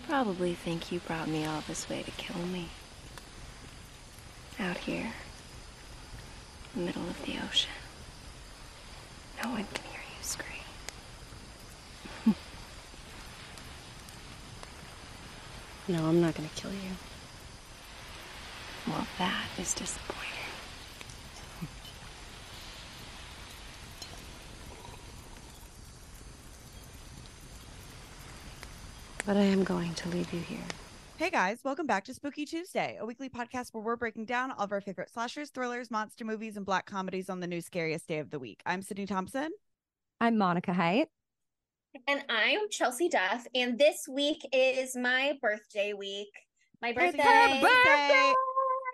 probably think you brought me all this way to kill me. Out here, in the middle of the ocean. No one can hear you scream. No, I'm not gonna kill you. Well, that is disappointing. But I am going to leave you here. Hey guys, welcome back to Spooky Tuesday, a weekly podcast where we're breaking down all of our favorite slashers, thrillers, monster movies, and black comedies on the new scariest day of the week. I'm Sydney Thompson. I'm Monica Height. And I'm Chelsea Duff, and this week is my birthday week. My birthday.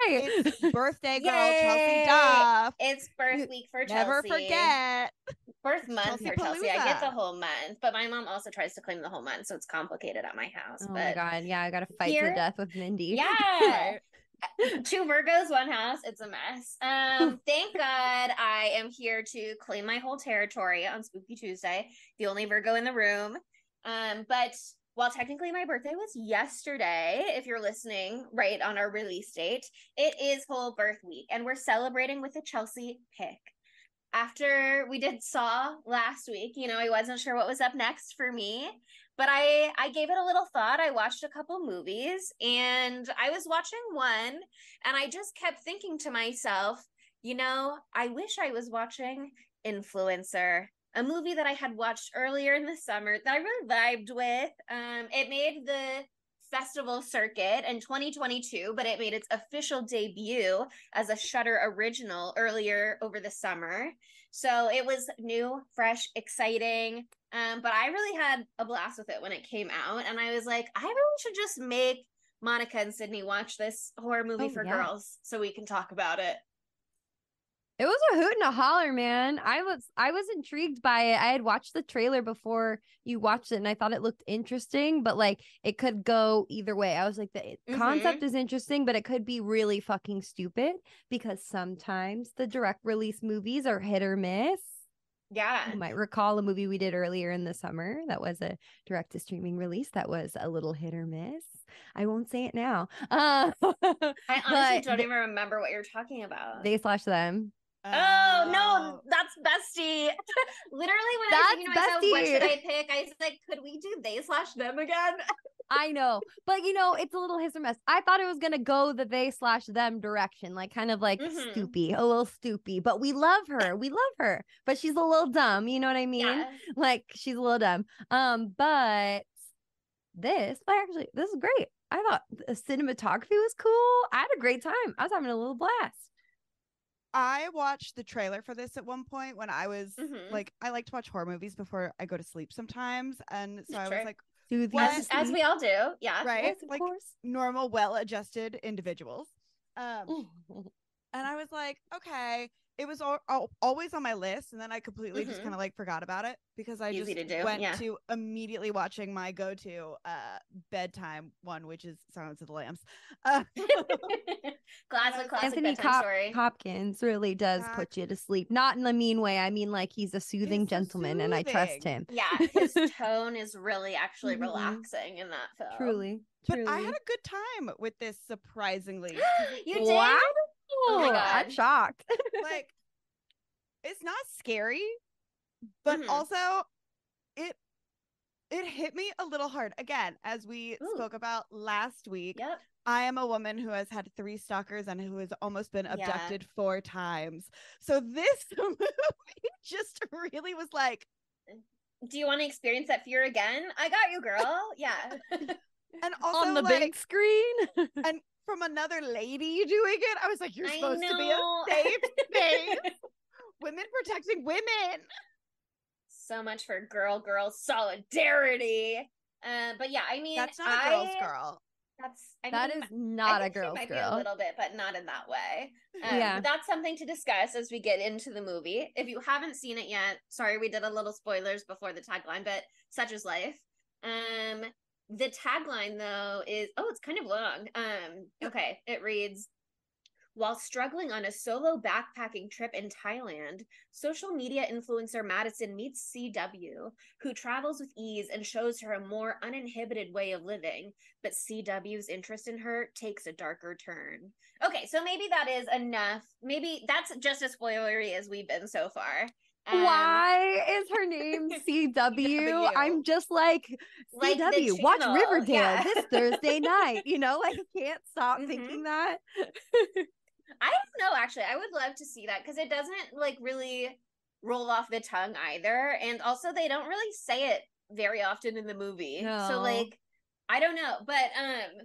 It's birthday girl Yay! Chelsea Duff. It's birth week for Chelsea. Never forget. Birth month for Chelsea. I Palooza. get the whole month, but my mom also tries to claim the whole month, so it's complicated at my house. Oh but my God. Yeah, I got to fight to the death with Mindy. Yeah. Two Virgos, one house. It's a mess. Thank God I am here to claim my whole territory on Spooky Tuesday. The only Virgo in the room. But while technically my birthday was yesterday, if you're listening right on our release date, it is whole birth week, and we're celebrating with a Chelsea pick. After we did Saw last week, I wasn't sure what was up next for me, but I gave it a little thought. I watched a couple movies, and I was watching one, and I just kept thinking to myself, I wish I was watching Influencer, a movie that I had watched earlier in the summer that I really vibed with. It made the festival circuit in 2022, but it made its official debut as a Shudder original earlier over the summer. So it was new, fresh, exciting. But I really had a blast with it when it came out. And I was like, I really should just make Monica and Sydney watch this horror movie for girls so we can talk about it. It was a hoot and a holler, man. I was intrigued by it. I had watched the trailer before you watched it, and I thought it looked interesting, but like it could go either way. I was like, the concept is interesting, but it could be really fucking stupid because sometimes the direct release movies are hit or miss. Yeah. You might recall a movie we did earlier in the summer that was a direct to streaming release that was a little hit or miss. I won't say it now. I honestly don't even remember what you're talking about. They/them. Oh no, that's bestie. Literally, when I was thinking to myself, what should I pick? I was like, could we do they/them again? I know, but it's a little hit or miss. I thought it was gonna go the they/them direction, like kind of like stoopy, a little stoopy. But we love her, but she's a little dumb. You know what I mean? Yeah. Like she's a little dumb. But this is great. I thought the cinematography was cool. I had a great time. I was having a little blast. I watched the trailer for this at one point when I was like, I like to watch horror movies before I go to sleep sometimes. And so I was like, as we all do. Yeah. Right. Yes, of like course. Normal, well-adjusted individuals. And I was like, okay. It was always on my list, and then I completely just kind of like forgot about it because I Easy just to do. went to immediately watching my go-to bedtime one, which is Silence of the Lambs. Classic Anthony bedtime story. Hopkins really does put you to sleep. Not in the mean way. I mean, like he's a soothing gentleman, and I trust him. Yeah, his tone is really actually relaxing in that film. Truly. But I had a good time with this, surprisingly. You did? Wow. Oh my God. I'm shocked. Like, it's not scary, but also it hit me a little hard. Again, as we spoke about last week, I am a woman who has had 3 stalkers and who has almost been abducted 4 times. So this movie just really was like, do you want to experience that fear again? I got you, girl. Yeah. And also on the big screen. And from another lady doing it, I was like, you're supposed to be a safe space. Women protecting women. So much for girl solidarity. But yeah, I mean, that's not a girl's girl. That is not a girl's might girl. Be a little bit, but not in that way. Yeah. But that's something to discuss as we get into the movie. If you haven't seen it yet, sorry, we did a little spoilers before the tagline, but such is life. The tagline though is, it's kind of long. Okay, it reads, While struggling on a solo backpacking trip in Thailand, social media influencer Madison meets CW, who travels with ease and shows her a more uninhibited way of living. But CW's interest in her takes a darker turn. Okay, so maybe that is enough. Maybe that's just as spoilery as we've been so far. Why is her name CW? I'm just like CW, watch Riverdale this Thursday night. You know, like I can't stop thinking that. I don't know, actually. I would love to see that because it doesn't like really roll off the tongue either. And also they don't really say it very often in the movie. No. So like I don't know. But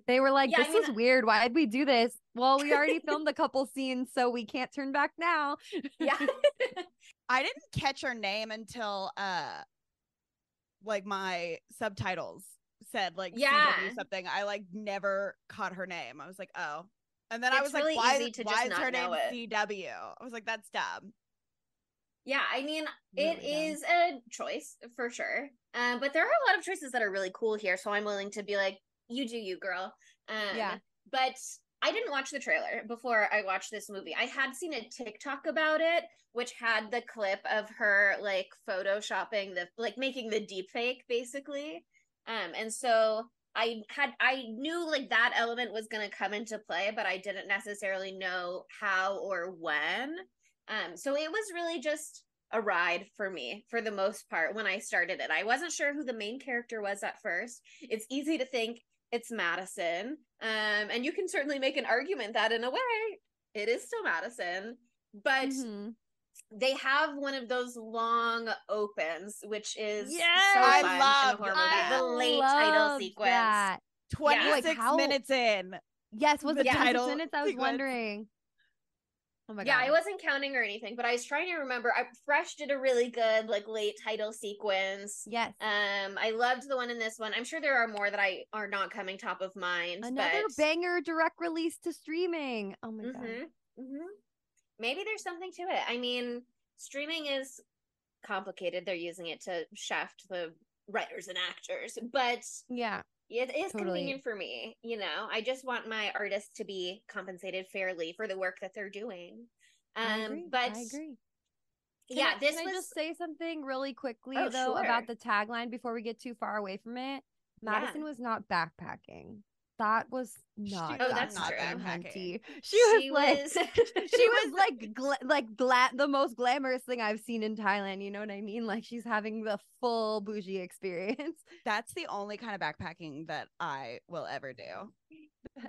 they were like, this is weird. Why did we do this? Well, we already filmed a couple scenes, so we can't turn back now. Yeah. I didn't catch her name until like my subtitles said like CW something. I like never caught her name. I was like, oh. And then I was really like, easy to why just is not her name know it. CW? I was like, that's dumb. Yeah, I mean, Really it is a choice for sure. But there are a lot of choices that are really cool here, so I'm willing to be like, you do you, girl. Yeah. But I didn't watch the trailer before I watched this movie. I had seen a TikTok about it, which had the clip of her like photoshopping making the deep fake basically. And so I knew like that element was going to come into play, but I didn't necessarily know how or when. So it was really just a ride for me for the most part when I started it. I wasn't sure who the main character was at first. It's easy to think it's Madison. And you can certainly make an argument that in a way it is still Madison, but they have one of those long opens, which is so fun in a horror movie. The late title sequence. 26 minutes in. Yes, was it 26 minutes? I was wondering. Oh my God. I wasn't counting or anything, but I was trying to remember. Fresh did a really good like late title sequence. Yes. I loved the one in this one. I'm sure there are more that are not coming top of mind. Another banger direct release to streaming. Oh my God. Maybe there's something to it. I mean, streaming is complicated. They're using it to shaft the writers and actors, but yeah, it is convenient for me. You know, I just want my artists to be compensated fairly for the work that they're doing. I agree. Can I just say something really quickly about the tagline before we get too far away from it? Madison was not backpacking. That was not. That's not backpacking. She was the most glamorous thing I've seen in Thailand. You know what I mean? Like she's having the full bougie experience. That's the only kind of backpacking that I will ever do.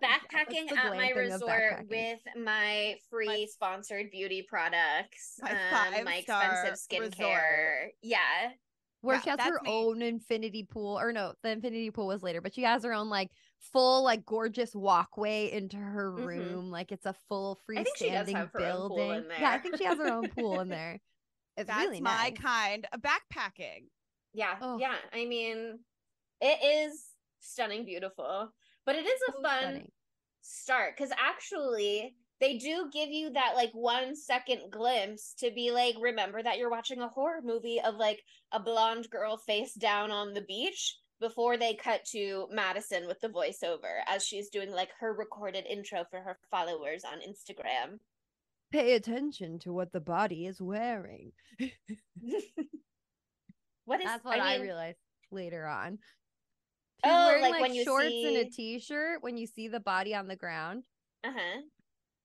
Backpacking at my resort with my free sponsored beauty products, my expensive skincare. Yeah. Where she has her own infinity pool, or no, the infinity pool was later, but she has her own like full like gorgeous walkway into her room. Like it's a full freestanding building. Yeah, I think she has her own pool in there. That's really nice. My kind of backpacking. Yeah. Yeah. I mean, it is stunning, beautiful, but it is a fun start because actually they do give you that like 1 second glimpse to be like, remember that you're watching a horror movie of like a blonde girl face down on the beach before they cut to Madison with the voiceover as she's doing like her recorded intro for her followers on Instagram. Pay attention to what the body is wearing. That's what I realized later on. She's wearing like when shorts and a t-shirt when you see the body on the ground.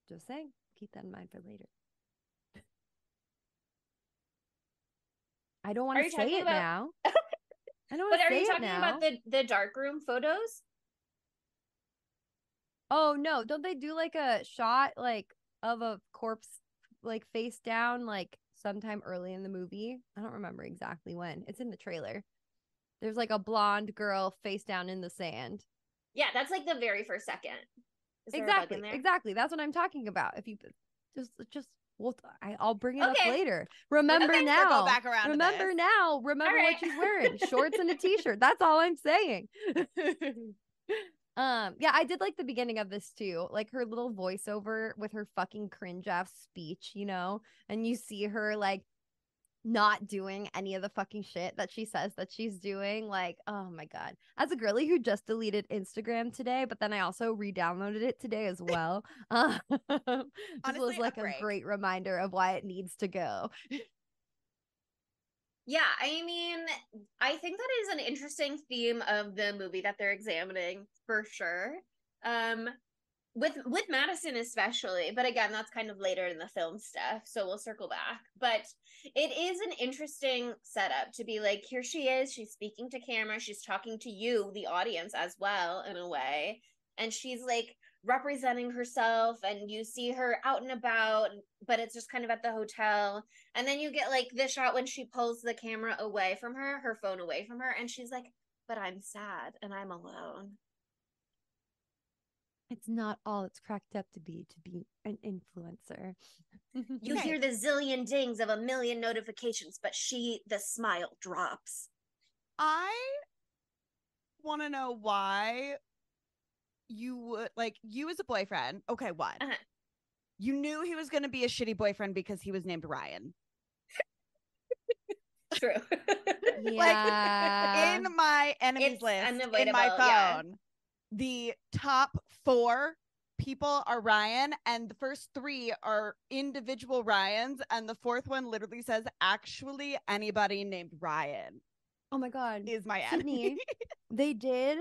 Just saying, keep that in mind for later. I don't want to say it now. I don't want to say it now. But are you talking about the darkroom photos? Oh no, don't they do like a shot like of a corpse like face down like sometime early in the movie? I don't remember exactly when. It's in the trailer. There's like a blonde girl face down in the sand. Yeah, that's like the very first second. Exactly. That's what I'm talking about. If you just I'll bring it up later. Remember now. Go back around. Remember now. Remember what she's wearing: shorts and a t-shirt. That's all I'm saying. Yeah, I did like the beginning of this too, like her little voiceover with her fucking cringe ass speech, you know, and you see her like not doing any of the fucking shit that she says that she's doing. Like, oh my God. As a girly who just deleted Instagram today, but then I also re-downloaded it today as well. This Honestly, was like a great reminder of why it needs to go. Yeah, I mean, I think that is an interesting theme of the movie that they're examining for sure. With Madison especially, but again, that's kind of later in the film stuff, so we'll circle back. But it is an interesting setup to be like, here she is, she's speaking to camera, she's talking to you, the audience, as well, in a way, and she's like representing herself, and you see her out and about, but it's just kind of at the hotel. And then you get like the shot when she pulls the camera away from her phone away from her, and she's like, but I'm sad and I'm alone. It's not all it's cracked up to be an influencer. You hear the zillion dings of a million notifications, but the smile drops. I want to know why you would, like, you as a boyfriend. Okay, one. You knew he was going to be a shitty boyfriend because he was named Ryan. True. Yeah. Like, in my enemies list, in my phone, the top 4 people are Ryan, and the first 3 are individual Ryans, and the 4th one literally says, actually, anybody named Ryan. Oh my God. Is my Sydney, enemy. they did.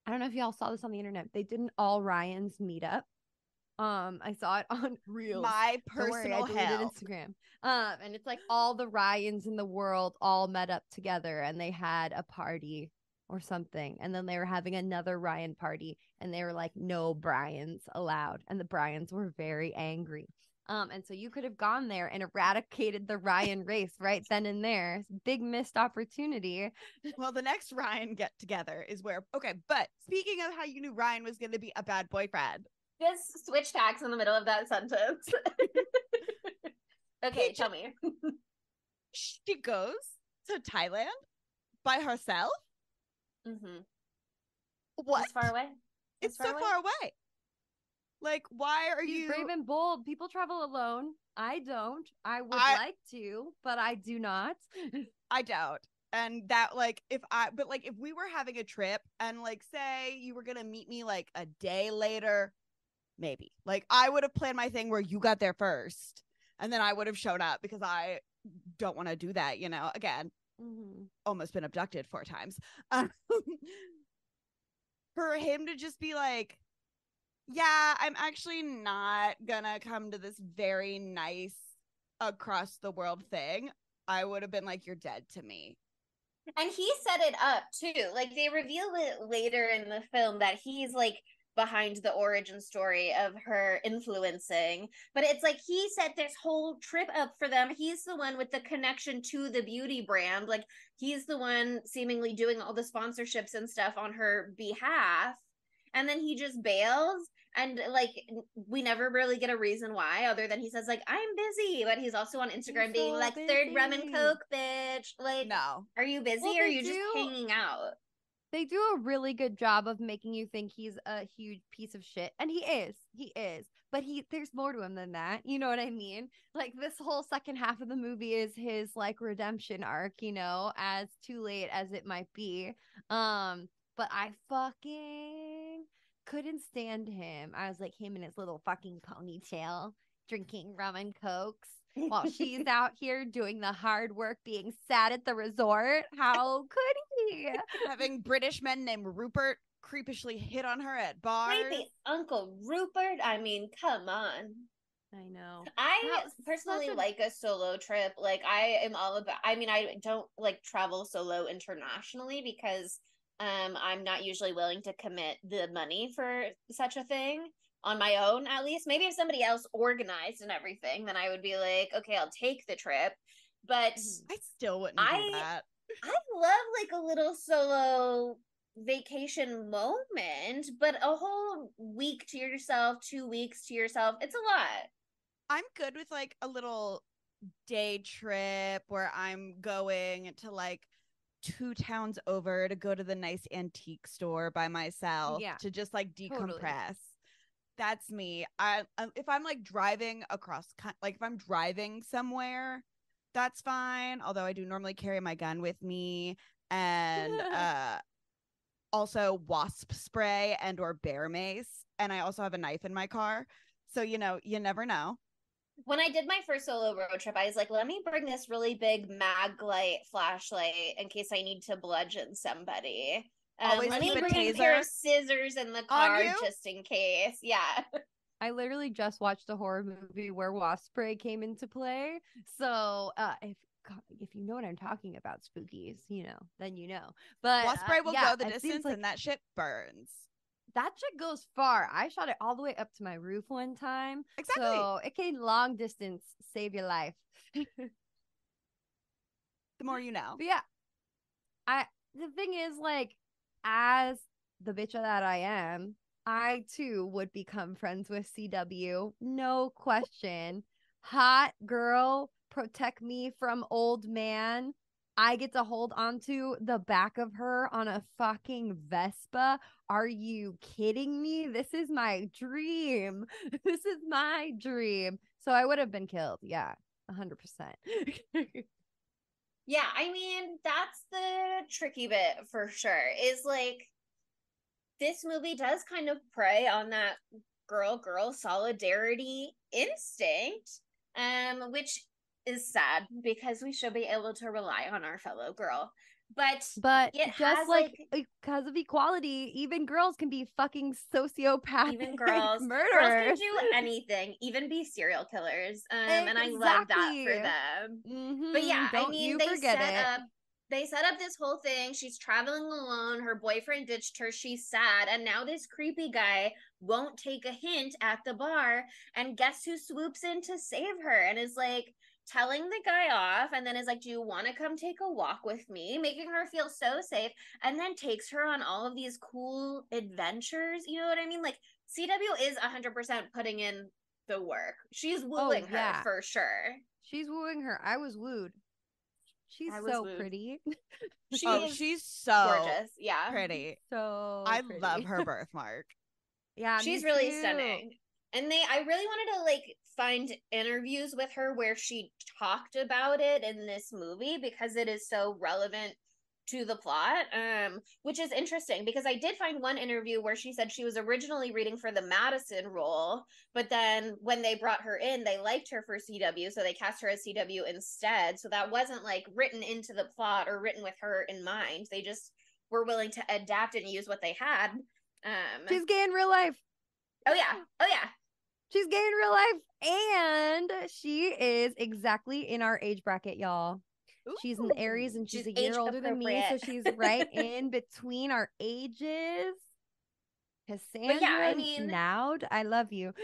I don't know if y'all saw this on the internet. They did an all Ryans meetup. I saw it on Reels. My personal hell. Instagram. And it's like all the Ryans in the world all met up together, and they had a party or something. And then they were having another Ryan party, and they were like, no Bryans allowed. And the Bryans were very angry. And so you could have gone there and eradicated the Ryan race right then and there. Big missed opportunity. Well, the next Ryan get together is where, okay, but speaking of how you knew Ryan was going to be a bad boyfriend. Just switch tags in the middle of that sentence. Okay, tell me. She goes to Thailand by herself? Mm-hmm. What? It's far away. It's so far away. Like, why are you brave and bold? People travel alone. I don't. I would like to, but I do not. I don't. And that, like, if we were having a trip and, like, say you were gonna meet me like a day later, maybe, like, I would have planned my thing where you got there first and then I would have shown up, because I don't want to do that, you know. Again, almost been abducted 4 times. For him to just be like, yeah, I'm actually not gonna come to this very nice across the world thing, I would have been like, you're dead to me. And he set it up too. Like, they reveal it later in the film that he's like behind the origin story of her influencing, but it's like he set this whole trip up for them. He's the one with the connection to the beauty brand. Like, he's the one seemingly doing all the sponsorships and stuff on her behalf, and then he just bails. And like, we never really get a reason why, other than he says like, I'm busy, but he's also on Instagram being like, busy. 3rd rum and coke, bitch. Like, no, are you busy, or are you just hanging out? They do a really good job of making you think he's a huge piece of shit, and he is, but there's more to him than that, you know what I mean? Like, this whole second half of the movie is his like redemption arc, you know, as too late as it might be. But I fucking couldn't stand him. I was like, him in his little fucking ponytail drinking rum and cokes while she's out here doing the hard work, being sad at the resort. How could he? Having British men named Rupert creepishly hit on her at bars. Creepy Uncle Rupert. I mean, come on. I know. I personally like a solo trip. Like, I am all about, I mean, I don't like travel solo internationally because I'm not usually willing to commit the money for such a thing on my own, at least. Maybe if somebody else organized and everything, then I would be like, okay, I'll take the trip. But I still wouldn't do that. I love like a little solo vacation moment, but a whole week to yourself, 2 weeks to yourself, it's a lot. I'm good with like a little day trip where I'm going to like 2 towns over to go to the nice antique store by myself, to just like decompress. Totally. That's me. If I'm like driving across, like if I'm driving somewhere, that's fine. Although I do normally carry my gun with me, and also wasp spray and or bear mace, and I also have a knife in my car. So you never know. When I did my first solo road trip, I was like, let me bring this really big mag light flashlight in case I need to bludgeon somebody. Always Let keep me a bring a taser pair of scissors in the car you? just in case. Yeah. I literally just watched a horror movie where wasp spray came into play. So if you know what I'm talking about, spookies, then you know. But wasp spray will yeah, go the it seems distance, like and that shit burns. that shit goes far. I shot it all the way up to my roof one time. Exactly. So it can long distance save your life. The more you know. But yeah, the thing is, like, as the bitch that I am, I too would become friends with CW. No question. Hot girl, protect me from old man. I get to hold onto the back of her on a fucking Vespa. Are you kidding me? This is my dream. This is my dream. So I would have been killed. Yeah, 100%. Yeah, I mean, that's the tricky bit for sure. Is like this movie does kind of prey on that girl solidarity instinct, which is sad because we should be able to rely on our fellow girl. But it just has like because of equality, even girls can be fucking sociopathic even girls can murderers. do anything, even be serial killers. Exactly. And I love that for them. Mm-hmm. But yeah, Don't you forget it. They set up this whole thing. She's traveling alone. Her boyfriend ditched her. She's sad. And now this creepy guy won't take a hint at the bar. And guess who swoops in to save her and is like telling the guy off, and then is like, do you want to come take a walk with me? Making her feel so safe, and then takes her on all of these cool adventures. You know what I mean? Like, CW is 100% putting in the work. She's wooing her for sure. She's wooing her. I was wooed. She's so pretty. She's so gorgeous. Yeah. Pretty. So I pretty. love her birthmark. Yeah, she's really stunning. And I really wanted to like find interviews with her where she talked about it in this movie because it is so relevant to the plot, which is interesting because I did find one interview where she said she was originally reading for the Madison role, but then when they brought her in, they liked her for CW, so they cast her as CW instead. So that wasn't like written into the plot or written with her in mind. They just were willing to adapt and use what they had. She's gay in real life. Oh yeah. She's gay in real life, and she is exactly in our age bracket, y'all. Ooh. She's an Aries, and she's a year older than me, so she's right in between our ages. Cassandra, yeah, I mean, Naud, I love you.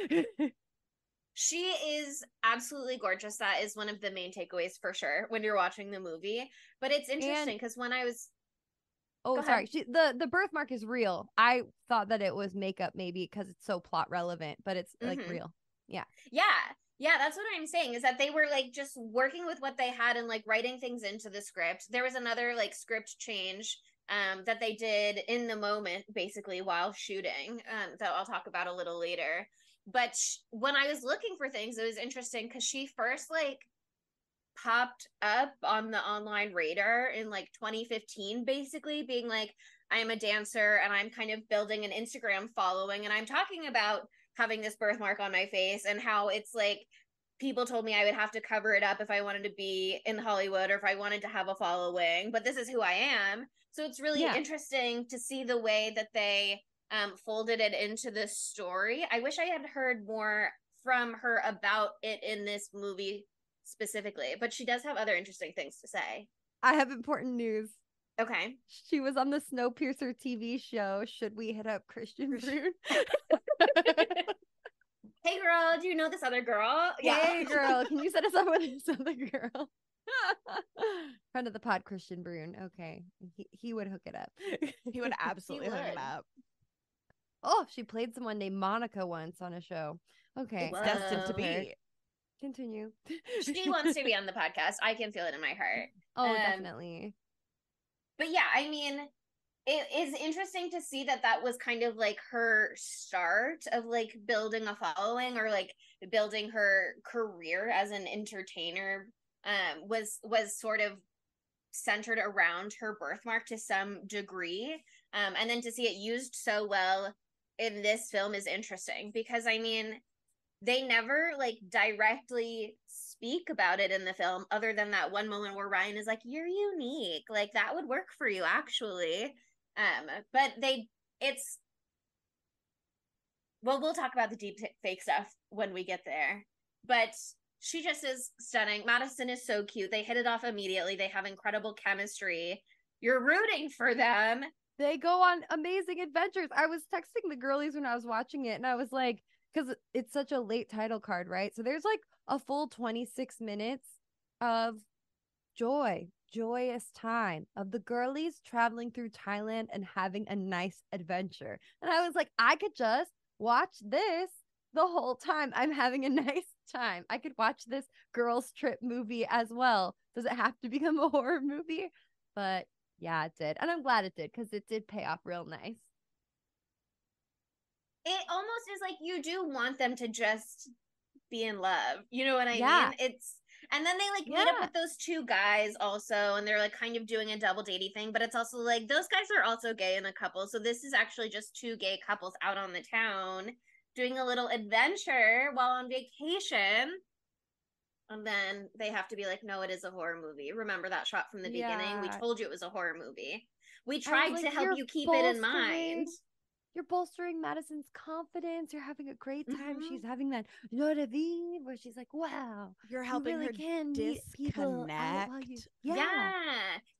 She is absolutely gorgeous. That is one of the main takeaways for sure when you're watching the movie. But it's interesting because when I was sorry. The birthmark is real. I thought that it was makeup maybe because it's so plot relevant, but it's like real. Yeah. Yeah, that's what I'm saying is that they were like just working with what they had and like writing things into the script. There was another like script change that they did in the moment basically while shooting that I'll talk about a little later. But when I was looking for things, it was interesting because she first like popped up on the online radar in like 2015, basically being like, I'm a dancer and I'm kind of building an Instagram following, and I'm talking about having this birthmark on my face and how it's like people told me I would have to cover it up if I wanted to be in Hollywood or if I wanted to have a following, but this is who I am. So it's really interesting to see the way that they folded it into the story. I wish I had heard more from her about it in this movie specifically, but she does have other interesting things to say. I have important news. Okay. She was on the Snowpiercer TV show. Should we hit up Christian Brune? Hey girl, do you know this other girl? Hey girl, can you set us up with this other girl? Friend of the pod, Christian Brune. Okay. He would hook it up. He would absolutely hook it up. Oh, she played someone named Monica once on a show. Okay. It's destined to be. Continue. She wants to be on the podcast. I can feel it in my heart. Oh, definitely. But yeah, I mean, it is interesting to see that was kind of like her start of like building a following or like building her career as an entertainer was sort of centered around her birthmark to some degree. And then to see it used so well in this film is interesting because I mean, they never like directly speak about it in the film other than that one moment where Ryan is like, you're unique, like that would work for you actually. But it's well, we'll talk about the deep fake stuff when we get there, but she just is stunning. Madison is so cute. They hit it off immediately. They have incredible chemistry. You're rooting for them. They go on amazing adventures. I was texting the girlies when I was watching it and I was like, because it's such a late title card, right? So there's like a full 26 minutes of joyous time of the girlies traveling through Thailand and having a nice adventure. And I was like, I could just watch this the whole time. I'm having a nice time. I could watch this girls trip movie as well. Does it have to become a horror movie? But yeah, it did. And I'm glad it did because it did pay off real nice. It almost is like you do want them to just be in love. You know what I mean? It's and then they like meet up with those two guys also, and they're like kind of doing a double datey thing, but it's also like those guys are also gay in a couple. So this is actually just two gay couples out on the town doing a little adventure while on vacation. And then they have to be like, no, it is a horror movie. Remember that shot from the beginning? We told you it was a horror movie. We tried to help you keep it in mind. You're bolstering Madison's confidence. You're having a great time. She's having that joie de vivre where she's like, wow. You're helping really her can meet people out while you... Yeah.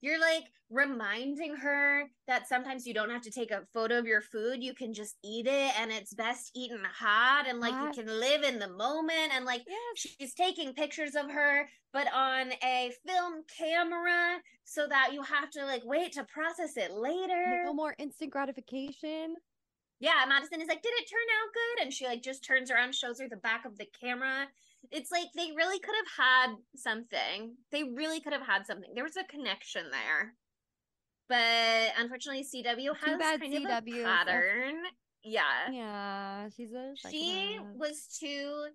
You're like reminding her that sometimes you don't have to take a photo of your food. You can just eat it and it's best eaten hot and like you can live in the moment. And like she's taking pictures of her, but on a film camera so that you have to like wait to process it later. No more instant gratification. Yeah, Madison is like, did it turn out good? And she like just turns around, shows her the back of the camera. It's like they really could have had something. They really could have had something. There was a connection there. But unfortunately, CW has kind of a pattern. Yeah. Yeah, she was too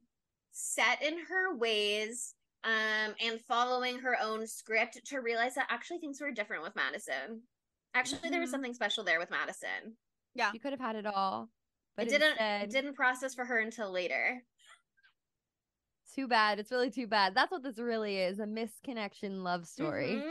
set in her ways and following her own script to realize that actually things were different with Madison. Actually, there was something special there with Madison. Yeah, she could have had it all, but it didn't process for her until later. Too bad. It's really too bad. That's what this really is, a misconnection love story.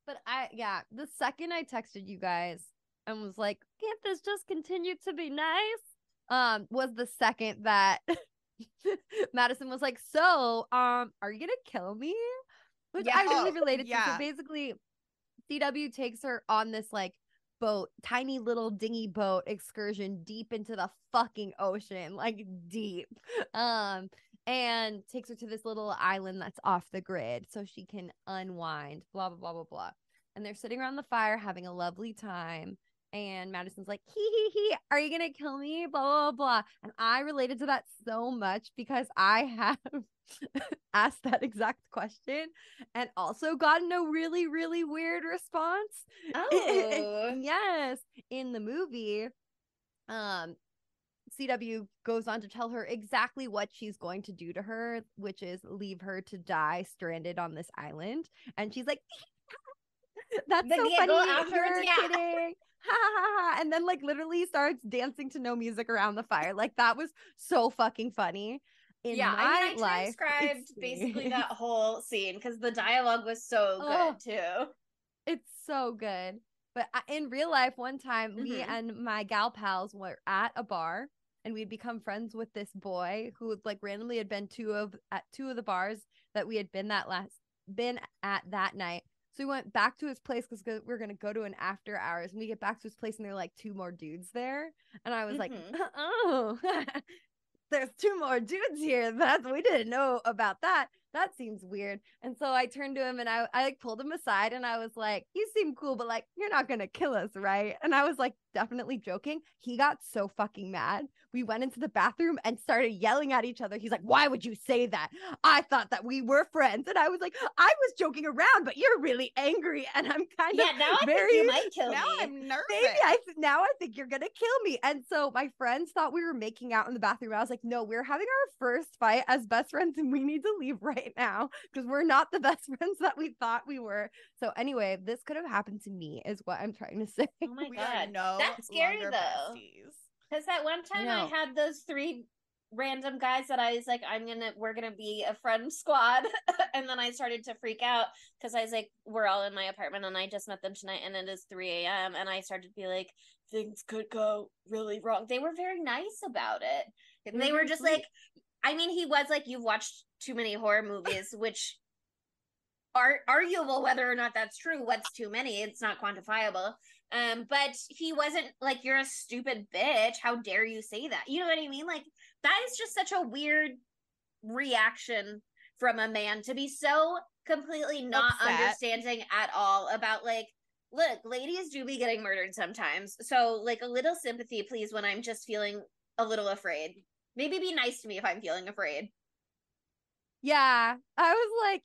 But the second I texted you guys and was like, can't this just continue to be nice? Was the second that Madison was like, so are you gonna kill me? Which I really related to. So basically CW takes her on this like boat, tiny little dinghy boat excursion deep into the fucking ocean, like deep, and takes her to this little island that's off the grid so she can unwind, blah blah blah blah blah. And they're sitting around the fire having a lovely time, and Madison's like, hee, are you gonna kill me, blah blah blah. And I related to that so much because I have asked that exact question and also gotten a really really weird response. Yes, in the movie CW goes on to tell her exactly what she's going to do to her, which is leave her to die stranded on this island. And she's like, that's so funny, you're kidding. Ha ha ha. And then like literally starts dancing to no music around the fire. Like that was so fucking funny. I transcribed basically that whole scene because the dialogue was so good too. It's so good. But in real life, one time, me and my gal pals were at a bar, and we'd become friends with this boy who like randomly had been at two of the bars that we had been at that night. So we went back to his place because we were gonna go to an after hours, and we get back to his place, and there were like two more dudes there, and I was like, oh. There's two more dudes here. We didn't know about that. that seems weird. And so I turned to him and I like pulled him aside and I was like, you seem cool, but like, you're not going to kill us, right? And I was like, definitely joking. He got so fucking mad. We went into the bathroom and started yelling at each other. He's like, why would you say that? I thought that we were friends. And I was like, I was joking around, but you're really angry. And I'm kind of now I very, think you might kill Now me. I'm nervous. maybe now I think you're going to kill me. And so my friends thought we were making out in the bathroom. I was like, no, we're having our first fight as best friends and we need to leave right now because we're not the best friends that we thought we were. So anyway, this could have happened to me is what I'm trying to say. Oh my We God. are no That's scary longer though. besties. Because that one time I had those 3 random guys that I was like, we're gonna be a friend squad. And then I started to freak out because I was like, we're all in my apartment and I just met them tonight and it is 3 a.m. And I started to be like, things could go really wrong. They were very nice about it. And they were just like, I mean, he was like, you've watched too many horror movies, which are arguable whether or not that's true. What's too many? It's not quantifiable. But he wasn't like, you're a stupid bitch. How dare you say that? You know what I mean? Like, that is just such a weird reaction from a man to be so completely not understanding at all about like, look, ladies do be getting murdered sometimes. So like a little sympathy, please, when I'm just feeling a little afraid. Maybe be nice to me if I'm feeling afraid. Yeah, I was like,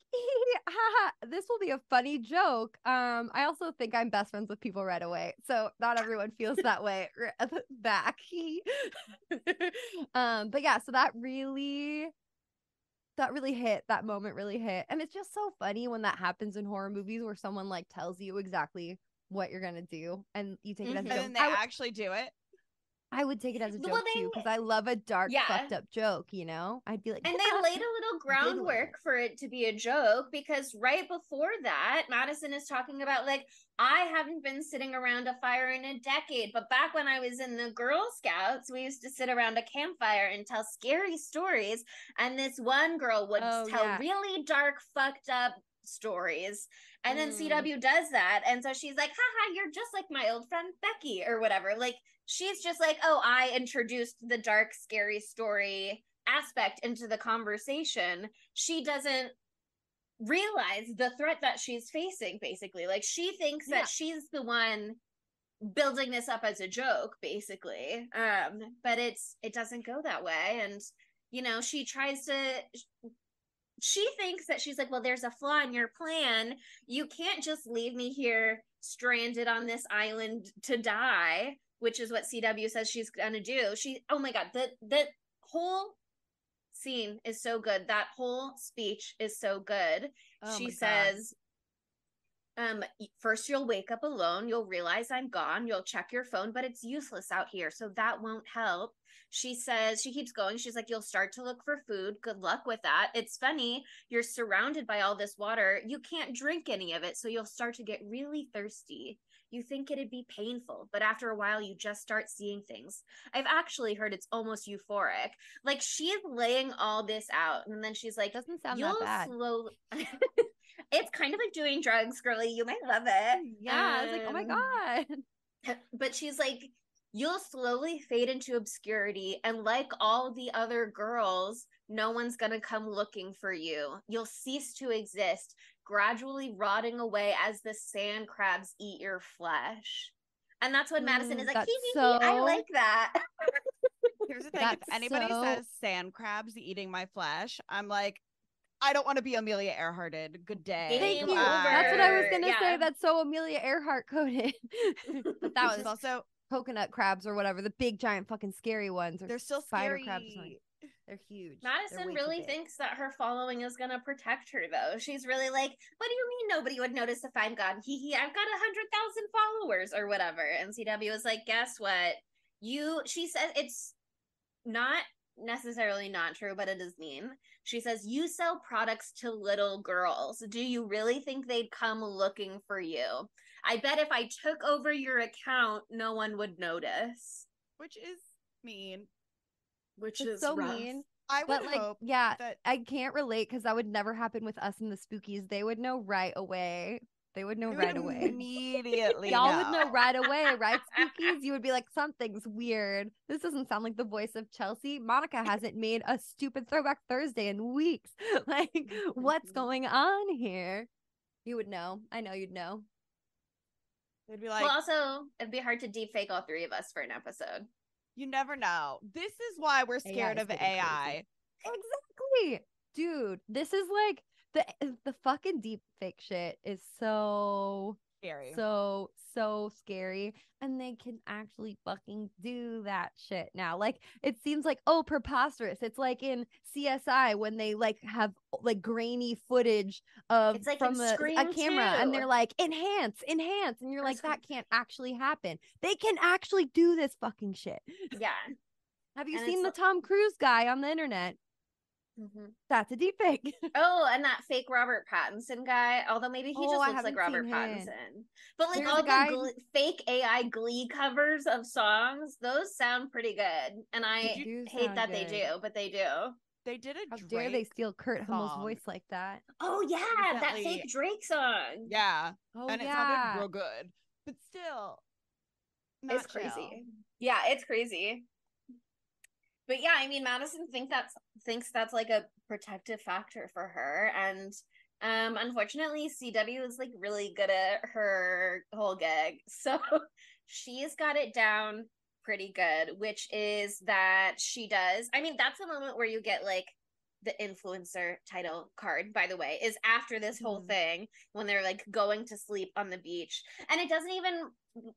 haha, this will be a funny joke. I also think I'm best friends with people right away, so not everyone feels that way back. But yeah, so that really hit. That moment really hit, and it's just so funny when that happens in horror movies where someone like tells you exactly what you're gonna do, and you take it as a joke. And then they actually do it. I would take it as a joke too because I love a dark, fucked up joke, you know? I'd be like, and they laid a little groundwork for it to be a joke because right before that, Madison is talking about like, I haven't been sitting around a fire in a decade, but back when I was in the Girl Scouts, we used to sit around a campfire and tell scary stories. And this one girl would tell really dark, fucked up stories. And then CW does that. And so she's like, haha, you're just like my old friend Becky or whatever. Like, she's just like, oh, I introduced the dark, scary story aspect into the conversation. She doesn't realize the threat that she's facing, basically. Like, she thinks that she's the one building this up as a joke, basically. But it doesn't go that way. And, you know, she thinks that she's like, well, there's a flaw in your plan. You can't just leave me here stranded on this island to die, which is what CW says she's gonna do. Oh my God, the whole scene is so good. That whole speech is so good. She says, first you'll wake up alone. You'll realize I'm gone. You'll check your phone, but it's useless out here, so that won't help. She says, she keeps going. She's like, you'll start to look for food. Good luck with that. It's funny. You're surrounded by all this water. You can't drink any of it, so you'll start to get really thirsty. You think it'd be painful, but after a while, you just start seeing things. I've actually heard it's almost euphoric. Like, she's laying all this out, and then she's like, doesn't sound that bad. It's kind of like doing drugs, girly. You might love it. Yeah, I was like, oh my God. But she's like, you'll slowly fade into obscurity, and like all the other girls, no one's gonna come looking for you. You'll cease to exist, gradually rotting away as the sand crabs eat your flesh. And that's when Madison is like, I like that. Here's the thing. If anybody says sand crabs eating my flesh, I'm like, I don't want to be Amelia Earharted. Good day. Thank you. That's what I was going to say. That's so Amelia Earhart coded. But that was also coconut crabs or whatever. The big, giant, fucking scary ones. They're still spider scary. crabs. They're huge. Madison really thinks that her following is going to protect her, though. She's really like, what do you mean nobody would notice if I'm gone? Hee, I've got 100,000 followers or whatever. And CW is like, guess what? She says it's not necessarily not true, but it is mean. She says, you sell products to little girls. Do you really think they'd come looking for you? I bet if I took over your account, no one would notice. Which is mean. Which it's is so rough. mean. I would hope that I can't relate because that would never happen with us in the Spookies. They would know right away. They would know right away. Immediately. Y'all would know right away, right, Spookies? You would be like, something's weird. This doesn't sound like the voice of Chelsea. Monica hasn't made a stupid Throwback Thursday in weeks. Like, what's going on here? You would know. I know you'd know. They'd be like, well, also, it'd be hard to deep fake all three of us for an episode. You never know. This is why we're scared of AI. Exactly. Dude, this is like the fucking deep fake shit is so Scary. so scary, and they can actually fucking do that shit now. Like, it seems like, oh, preposterous. It's like in CSI when they like have like grainy footage of It's like from a camera 2. and they're like enhance, and you're like, that can't actually happen. They can actually do this fucking shit. Yeah. Have you seen the Tom Cruise guy on the internet? Mm-hmm. That's a deep fake. Oh, and that fake Robert Pattinson guy. Although maybe he just looks like Robert Pattinson. But like all the fake AI Glee covers of songs, those sound pretty good. And I hate that they do, but they do. They did a How Drake dare they steal Kurt Hummel's song. voice like that? Oh yeah, that fake Drake song. Yeah. Oh, and it sounded real good. But still, it's crazy. Yeah, it's crazy. But yeah, I mean, Madison thinks that's like a protective factor for her, and unfortunately, CW is like really good at her whole gig, so she's got it down pretty good. Which is that she does. I mean, that's the moment where you get like the influencer title card. By the way, is after this whole thing when they're like going to sleep on the beach, and it doesn't even.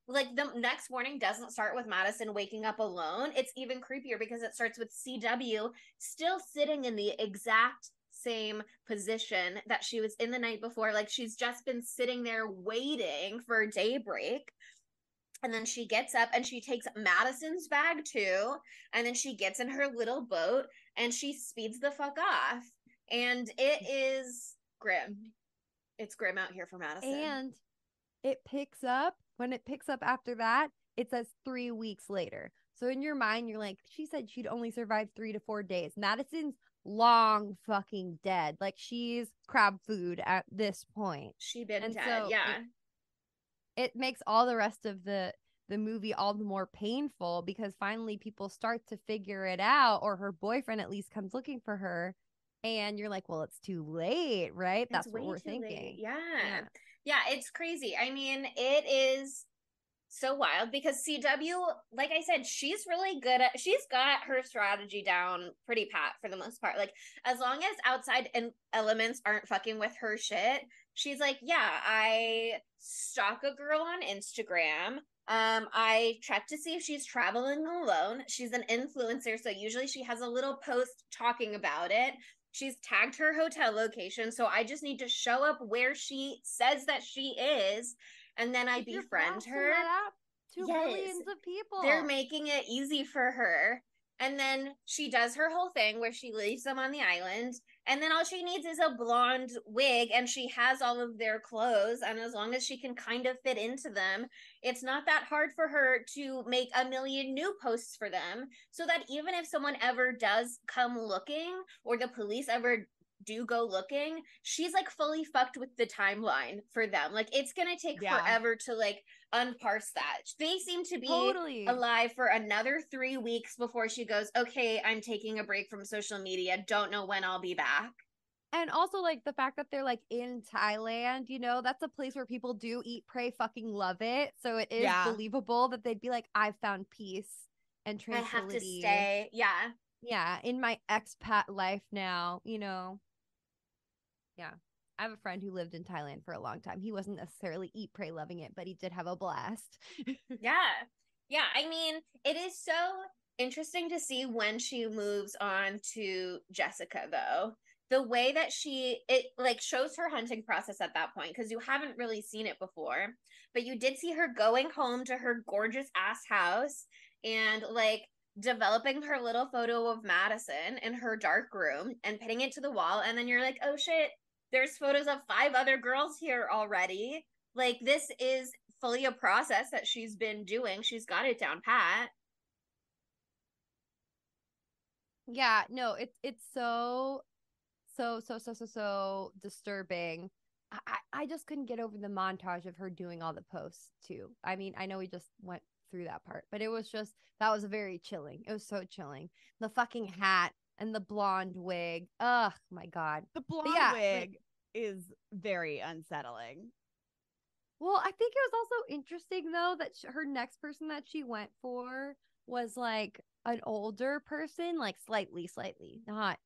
Like the next morning doesn't start with Madison waking up alone. It's even creepier because it starts with CW still sitting in the exact same position that she was in the night before. Like she's just been sitting there waiting for daybreak. And then she gets up and she takes Madison's bag too. And then she gets in her little boat and she speeds the fuck off. And it is grim. It's grim out here for Madison. And it picks up. When it picks up after that, it says 3 weeks later. So in your mind, you're like, she said she'd only survive 3 to 4 days. Madison's long fucking dead. Like, she's crab food at this point. She been dead, so yeah. It makes all the rest of the movie all the more painful because finally people start to figure it out, or her boyfriend at least comes looking for her. And you're like, well, it's too late, right? That's what we're thinking. Yeah, it's crazy. I mean, it is so wild because CW, like I said, she's really good at, she's got her strategy down pretty pat for the most part. Like, as long as outside elements aren't fucking with her shit, she's like, yeah, I stalk a girl on Instagram. I check to see if she's traveling alone. She's an influencer, so usually she has a little post talking about it. She's tagged her hotel location, so I just need to show up where she says that she is, and then I befriend her. To billions of people. They're making it easy for her. And then she does her whole thing where she leaves them on the island. And then all she needs is a blonde wig, and she has all of their clothes. And as long as she can kind of fit into them, it's not that hard for her to make a million new posts for them. So that even if someone ever does come looking, or the police ever do go looking, she's like fully fucked with the timeline for them. Like, it's gonna take forever to like unparse that. They seem to be alive for another 3 weeks before she goes, okay, I'm taking a break from social media, don't know when I'll be back. And also, like, the fact that they're like in Thailand, you know, that's a place where people do eat, pray, fucking love it. So it is believable that they'd be like, I found peace and tranquility. I have to stay. Yeah, in my expat life now, you know. Yeah. I have a friend who lived in Thailand for a long time. He wasn't necessarily eat, pray, loving it, but he did have a blast. Yeah. I mean, it is so interesting to see when she moves on to Jessica, though. The way that it like shows her hunting process at that point, because you haven't really seen it before, but you did see her going home to her gorgeous ass house and like developing her little photo of Madison in her dark room and pinning it to the wall. And then you're like, oh shit, there's photos of 5 other girls here already. Like, this is fully a process that she's been doing. She's got it down pat. Yeah, no, it's so disturbing I just couldn't get over the montage of her doing all the posts too. I mean, I know we just went through that part, but it was just, that was very chilling. It was so chilling. The fucking hat and the blonde wig. Ugh, my God. The blonde wig is very unsettling. Well, I think it was also interesting though that her next person that she went for was like an older person, like slightly, not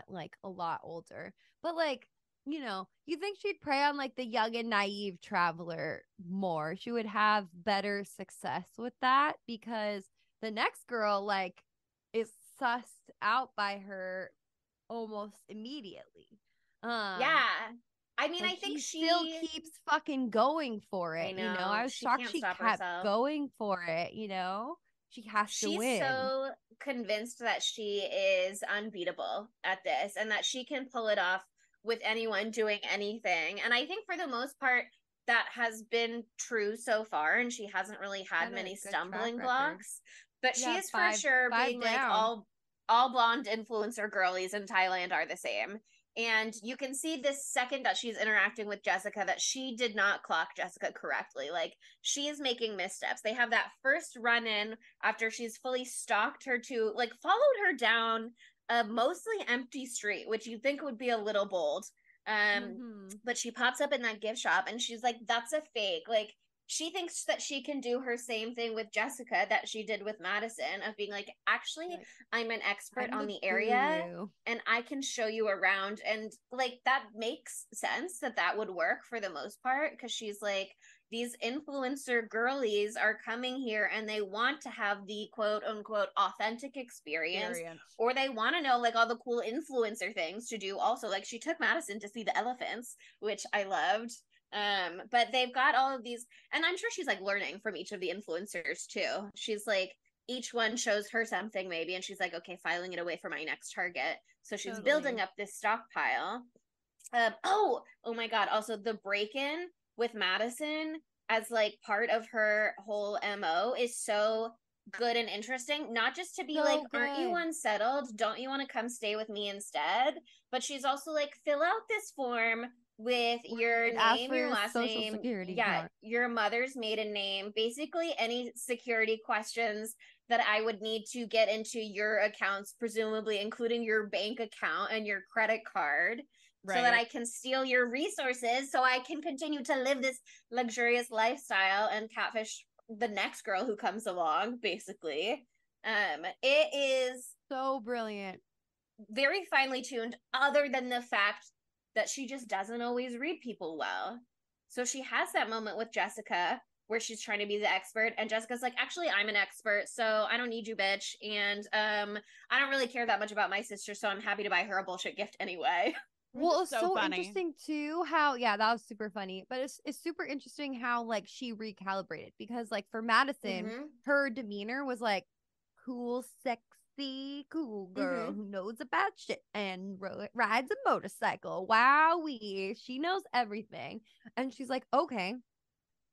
like a lot older, but like, you know, you think she'd prey on like the young and naive traveler more. She would have better success with that, because the next girl like is sussed out by her almost immediately. Yeah. I mean, I think she still keeps fucking going for it. I know. I was shocked she kept herself. going for it. She has to win. She's so convinced that she is unbeatable at this and that she can pull it off with anyone doing anything. And I think for the most part, that has been true so far. And she hasn't really had many stumbling blocks. But she is for sure being down. Like all blonde influencer girlies in Thailand are the same. And you can see this second that she's interacting with Jessica that she did not clock Jessica correctly. Like, she is making missteps. They have that first run in after she's fully stalked her to, like, followed her down a mostly empty street, which you'd think would be a little bold. But she pops up in that gift shop and she's like, that's a fake. Like, she thinks that she can do her same thing with Jessica that she did with Madison, of being like, actually, I'm an expert on the area and I can show you around. And like, that makes sense that would work for the most part, because she's like, these influencer girlies are coming here and they want to have the quote unquote authentic experience. Or they want to know like all the cool influencer things to do also. Like, she took Madison to see the elephants, which I loved. But they've got all of these, and I'm sure she's like learning from each of the influencers too. She's like, each one shows her something maybe, and she's like, okay, filing it away for my next target. So she's building up this stockpile. Oh my God. Also, the break-in with Madison as like part of her whole MO is so good and interesting. Not just to be so like, good. Aren't you unsettled? Don't you want to come stay with me instead? But she's also like, fill out this form with your name, your last name, your mother's maiden name, basically any security questions that I would need to get into your accounts, presumably including your bank account and your credit card, so that I can steal your resources so I can continue to live this luxurious lifestyle and catfish the next girl who comes along, basically. It is so brilliant. Very finely tuned, other than the fact that she just doesn't always read people well. So she has that moment with Jessica where she's trying to be the expert, and Jessica's like, actually, I'm an expert, so I don't need you, bitch. And I don't really care that much about my sister, so I'm happy to buy her a bullshit gift anyway. Well, it's so interesting too how, that was super funny, but it's super interesting how like she recalibrated, because like for Madison, her demeanor was like cool, sexy, cool girl who knows about shit and rides a motorcycle. Wowee, she knows everything. And she's like, okay,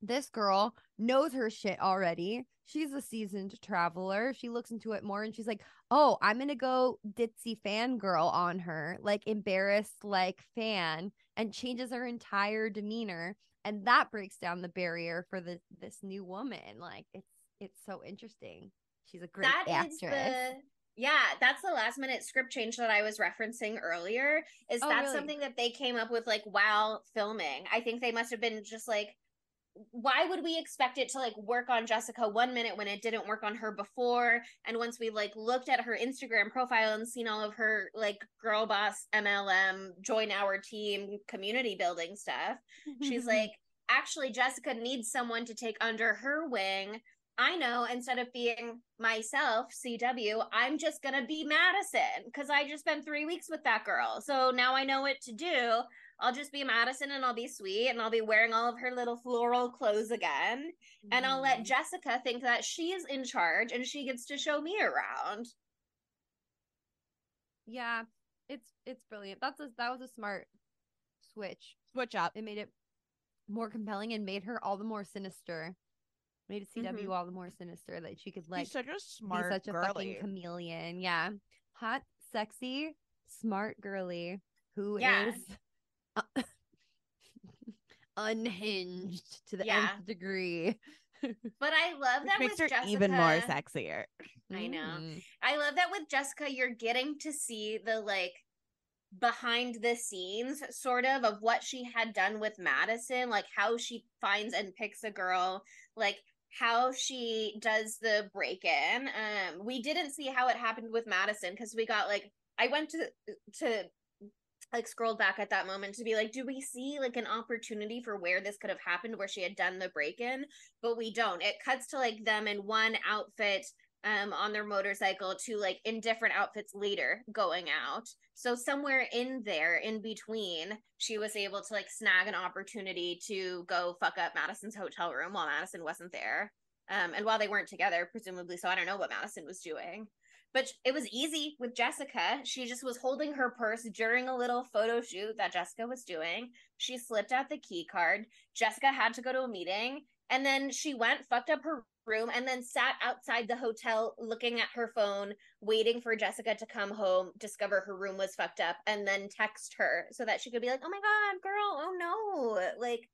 this girl knows her shit already. She's a seasoned traveler. She looks into it more and she's like, oh, I'm going to go ditzy fangirl on her, like embarrassed, like fan, and changes her entire demeanor. And that breaks down the barrier for this new woman. Like, it's so interesting. She's a great actress. That's the last minute script change that I was referencing earlier. That's something that they came up with like while filming. I think they must have been just like, why would we expect it to like work on Jessica one minute when it didn't work on her before? And once we like looked at her Instagram profile and seen all of her like girl boss MLM join our team community building stuff, she's like, actually, Jessica needs someone to take under her wing. I know, instead of being myself, CW, I'm just gonna be Madison because I just spent 3 weeks with that girl. So now I know what to do. I'll just be Madison and I'll be sweet and I'll be wearing all of her little floral clothes again. And I'll let Jessica think that she's in charge and she gets to show me around. Yeah, it's brilliant. That was a smart switch up. It made it more compelling and made her all the more sinister. Made CW all the more sinister, that she could like She's such a smart be such a girly. fucking chameleon. Yeah, hot, sexy, smart girly who is unhinged to the nth degree. But I love Which that makes with her Jessica. even more sexier. I know. I love that with Jessica, you're getting to see the like behind the scenes sort of what she had done with Madison, like how she finds and picks a girl, like how she does the break-in. We didn't see how it happened with Madison because we got like I went to like scrolled back at that moment to be like, do we see like an opportunity for where this could have happened, where she had done the break-in? But we don't. It cuts to like them in one outfit on their motorcycle to like in different outfits later going out. So somewhere in there in between, she was able to like snag an opportunity to go fuck up Madison's hotel room while Madison wasn't there. And while they weren't together, presumably. So I don't know what Madison was doing. But it was easy with Jessica. She just was holding her purse during a little photo shoot that Jessica was doing. She slipped out the key card. Jessica had to go to a meeting. And then she went, fucked up her room, and then sat outside the hotel looking at her phone, waiting for Jessica to come home, discover her room was fucked up, and then text her so that she could be like, oh my God, girl, oh no. Like,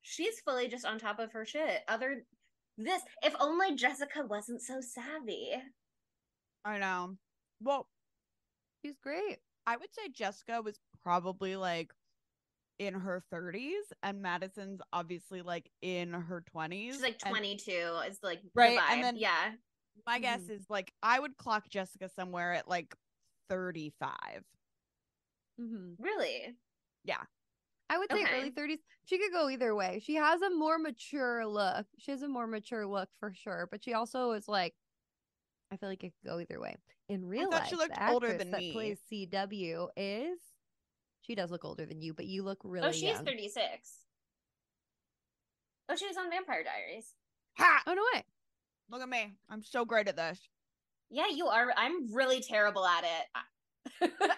she's fully just on top of her shit. If only Jessica wasn't so savvy. I know. Well, she's great. I would say Jessica was probably like in her 30s, and Madison's obviously like in her 20s. She's like 22 is like right, the vibe. and then my Mm-hmm. guess is like I would clock Jessica somewhere at like 35. Really? Yeah. I would say early 30s. She could go either way. She has a more mature look. She has a more mature look for sure. But she also is like, I feel like it could go either way. In real life, she looked the older actress than that me. plays CW is, she does look older than you, but you look really young. Oh, she's young. 36. Oh, she was on Vampire Diaries. Ha! Oh, no way. Look at me. I'm so great at this. Yeah, you are. I'm really terrible at it.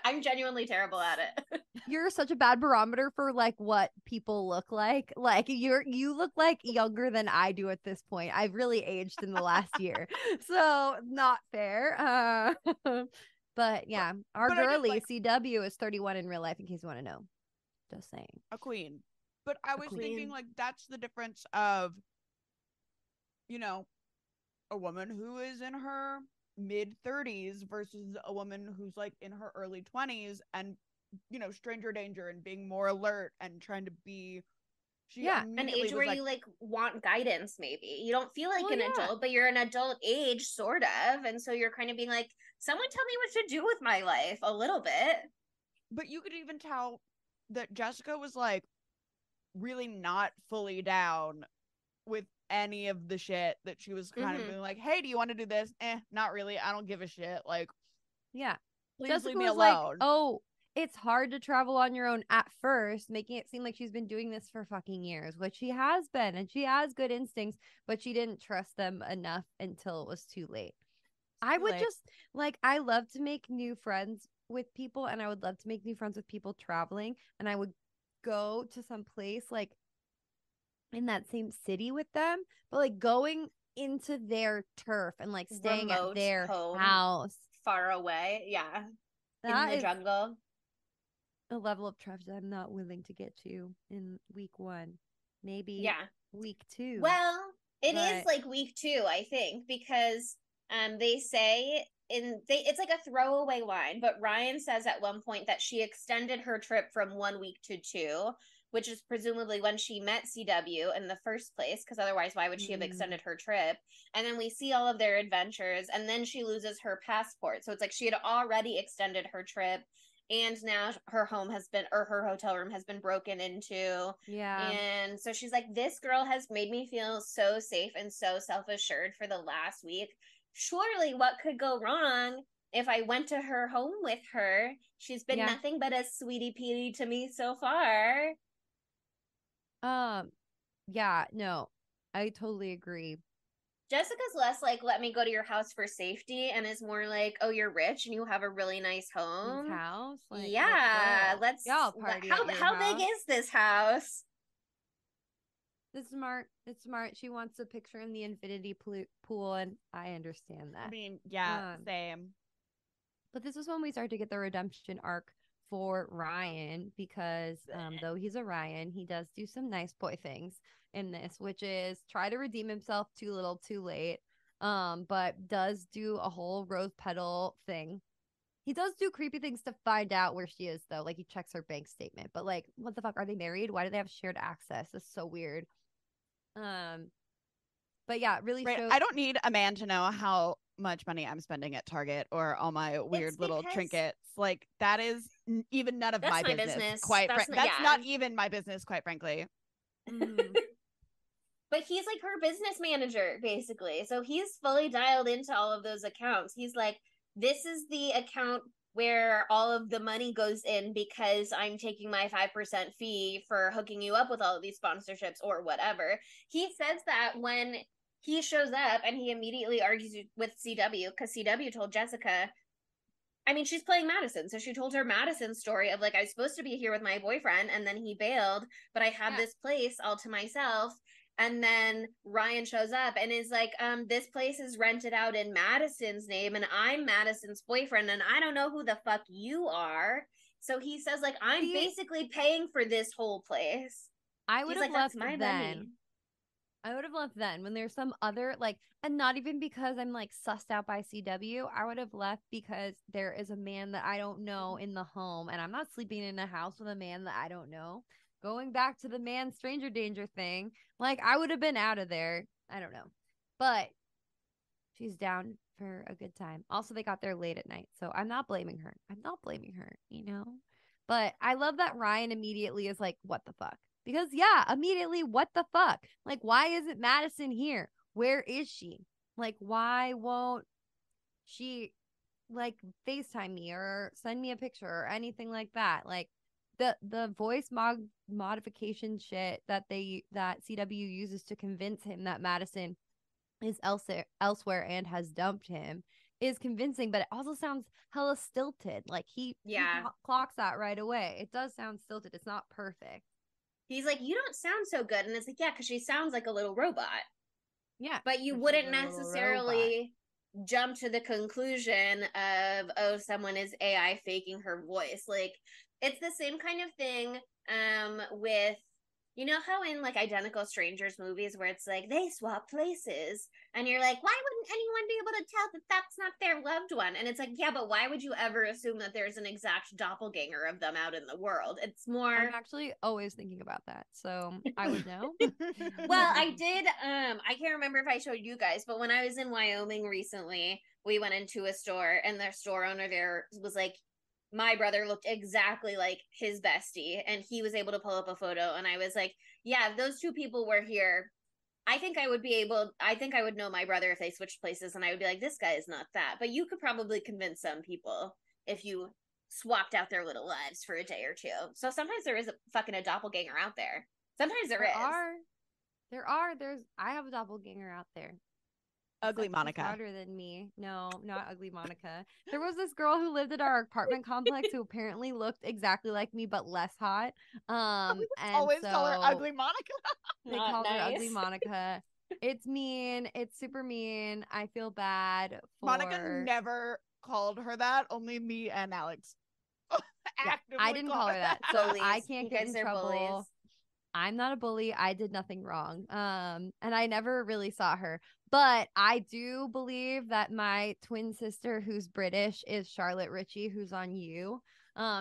I'm genuinely terrible at it. You're such a bad barometer for like what people look like. Like you look like younger than I do at this point. I've really aged in the last year. So not fair. But yeah, our girly CW is 31 in real life, in case you want to know. Just saying. A queen. But I was thinking like that's the difference of, you know, a woman who is in her mid 30s versus a woman who's like in her early 20s and, you know, stranger danger and being more alert and trying to be an age where you like want guidance. Maybe you don't feel like an adult, but you're an adult age sort of, and so you're kind of being like, someone tell me what to do with my life a little bit. But you could even tell that Jessica was like really not fully down with any of the shit that she was kind of being like, hey, do you want to do this? Not really. I don't give a shit. Like, yeah, please Jessica leave me was alone. like, oh, it's hard to travel on your own at first, making it seem like she's been doing this for fucking years, which she has been, and she has good instincts, but she didn't trust them enough until it was too late. I would just like, I love to make new friends with people, and I would love to make new friends with people traveling, and I would go to some place like in that same city with them, but like going into their turf and like staying at their house far away. Yeah. That in the jungle. A level of trust I'm not willing to get to in week 1. Maybe week 2. Well, it is like week 2, I think, because they say it's like a throwaway line, but Ryan says at one point that she extended her trip from 1 week to 2, which is presumably when she met CW in the first place, because otherwise why would she have extended her trip? And then we see all of their adventures, and then she loses her passport. So it's like she had already extended her trip, and now her home has been, or her hotel room has been broken into. Yeah. And so she's like, this girl has made me feel so safe and so self-assured for the last week. Surely what could go wrong if I went to her home with her? She's been nothing but a sweetie petey to me so far. Yeah, no, I totally agree. Jessica's less like, let me go to your house for safety, and is more like, oh, you're rich and you have a really nice home. House? Like, yeah, let's party. How big is this house? It's smart. It's smart. She wants a picture in the infinity pool, and I understand that. I mean, yeah, same. But this is when we start to get the redemption arc for Ryan because though he's a Ryan, he does do some nice boy things in this, which is try to redeem himself too little too late, but does do a whole rose petal thing. He does do creepy things to find out where she is, though. Like, he checks her bank statement. But, like, what the fuck? Are they married? Why do they have shared access? That's so weird. But yeah, it really shows. I don't need a man to know how much money I'm spending at Target or all my weird little trinkets. Like, that is even none of my business. That's not even my business, quite frankly. But he's like her business manager, basically. So he's fully dialed into all of those accounts. He's like, this is the account where all of the money goes in because I'm taking my 5% fee for hooking you up with all of these sponsorships or whatever. He says that when he shows up and he immediately argues with CW because CW told Jessica, I mean, she's playing Madison. So she told her Madison story of like, I was supposed to be here with my boyfriend and then he bailed, but I had this place all to myself. And then Ryan shows up and is like, this place is rented out in Madison's name and I'm Madison's boyfriend and I don't know who the fuck you are. So he says like, I'm basically paying for this whole place. I would have left my then. I would have left then when there's some other like, and not even because I'm like sussed out by CW. I would have left because there is a man that I don't know in the home and I'm not sleeping in a house with a man that I don't know. Going back to the man stranger danger thing, like I would have been out of there. I don't know. But she's down for a good time. Also, they got there late at night. So I'm not blaming her. You know? But I love that Ryan immediately is like, what the fuck? Because immediately, what the fuck? Like, why isn't Madison here? Where is she? Like, why won't she like FaceTime me or send me a picture or anything like that? Like, the voice modification shit that CW uses to convince him that Madison is elsewhere and has dumped him is convincing, but it also sounds hella stilted. Like he clocks that right away. It does sound stilted. It's not perfect. He's like, you don't sound so good, and it's like, yeah, because she sounds like a little robot. Yeah, but you wouldn't necessarily jump to the conclusion of, oh, someone is AI faking her voice. Like, it's the same kind of thing with, you know how in like Identical Strangers movies where it's like they swap places and you're like, why wouldn't anyone be able to tell that that's not their loved one? And it's like, yeah, but why would you ever assume that there's an exact doppelganger of them out in the world? It's more, I'm actually always thinking about that, so I would know. Well, I did I can't remember if I showed you guys, but when I was in Wyoming recently, we went into a store and their store owner there was like, my brother looked exactly like his bestie and he was able to pull up a photo and I was like, yeah, if those two people were here, I think I would know my brother if they switched places and I would be like, this guy is not that. But you could probably convince some people if you swapped out their little lives for a day or two. So sometimes there is a doppelganger out there. Sometimes there is. I have a doppelganger out there. Ugly Monica. Smarter than me. No, not ugly Monica. There was this girl who lived at our apartment complex who apparently looked exactly like me but less hot. And always call her ugly Monica. They called her ugly Monica. It's mean. It's super mean. I feel bad for Monica never called her that. Only me and Alex. I didn't call her that. So I can't get in trouble. Bullies. I'm not a bully. I did nothing wrong. And I never really saw her. But I do believe that my twin sister, who's British, is Charlotte Ritchie, who's on You.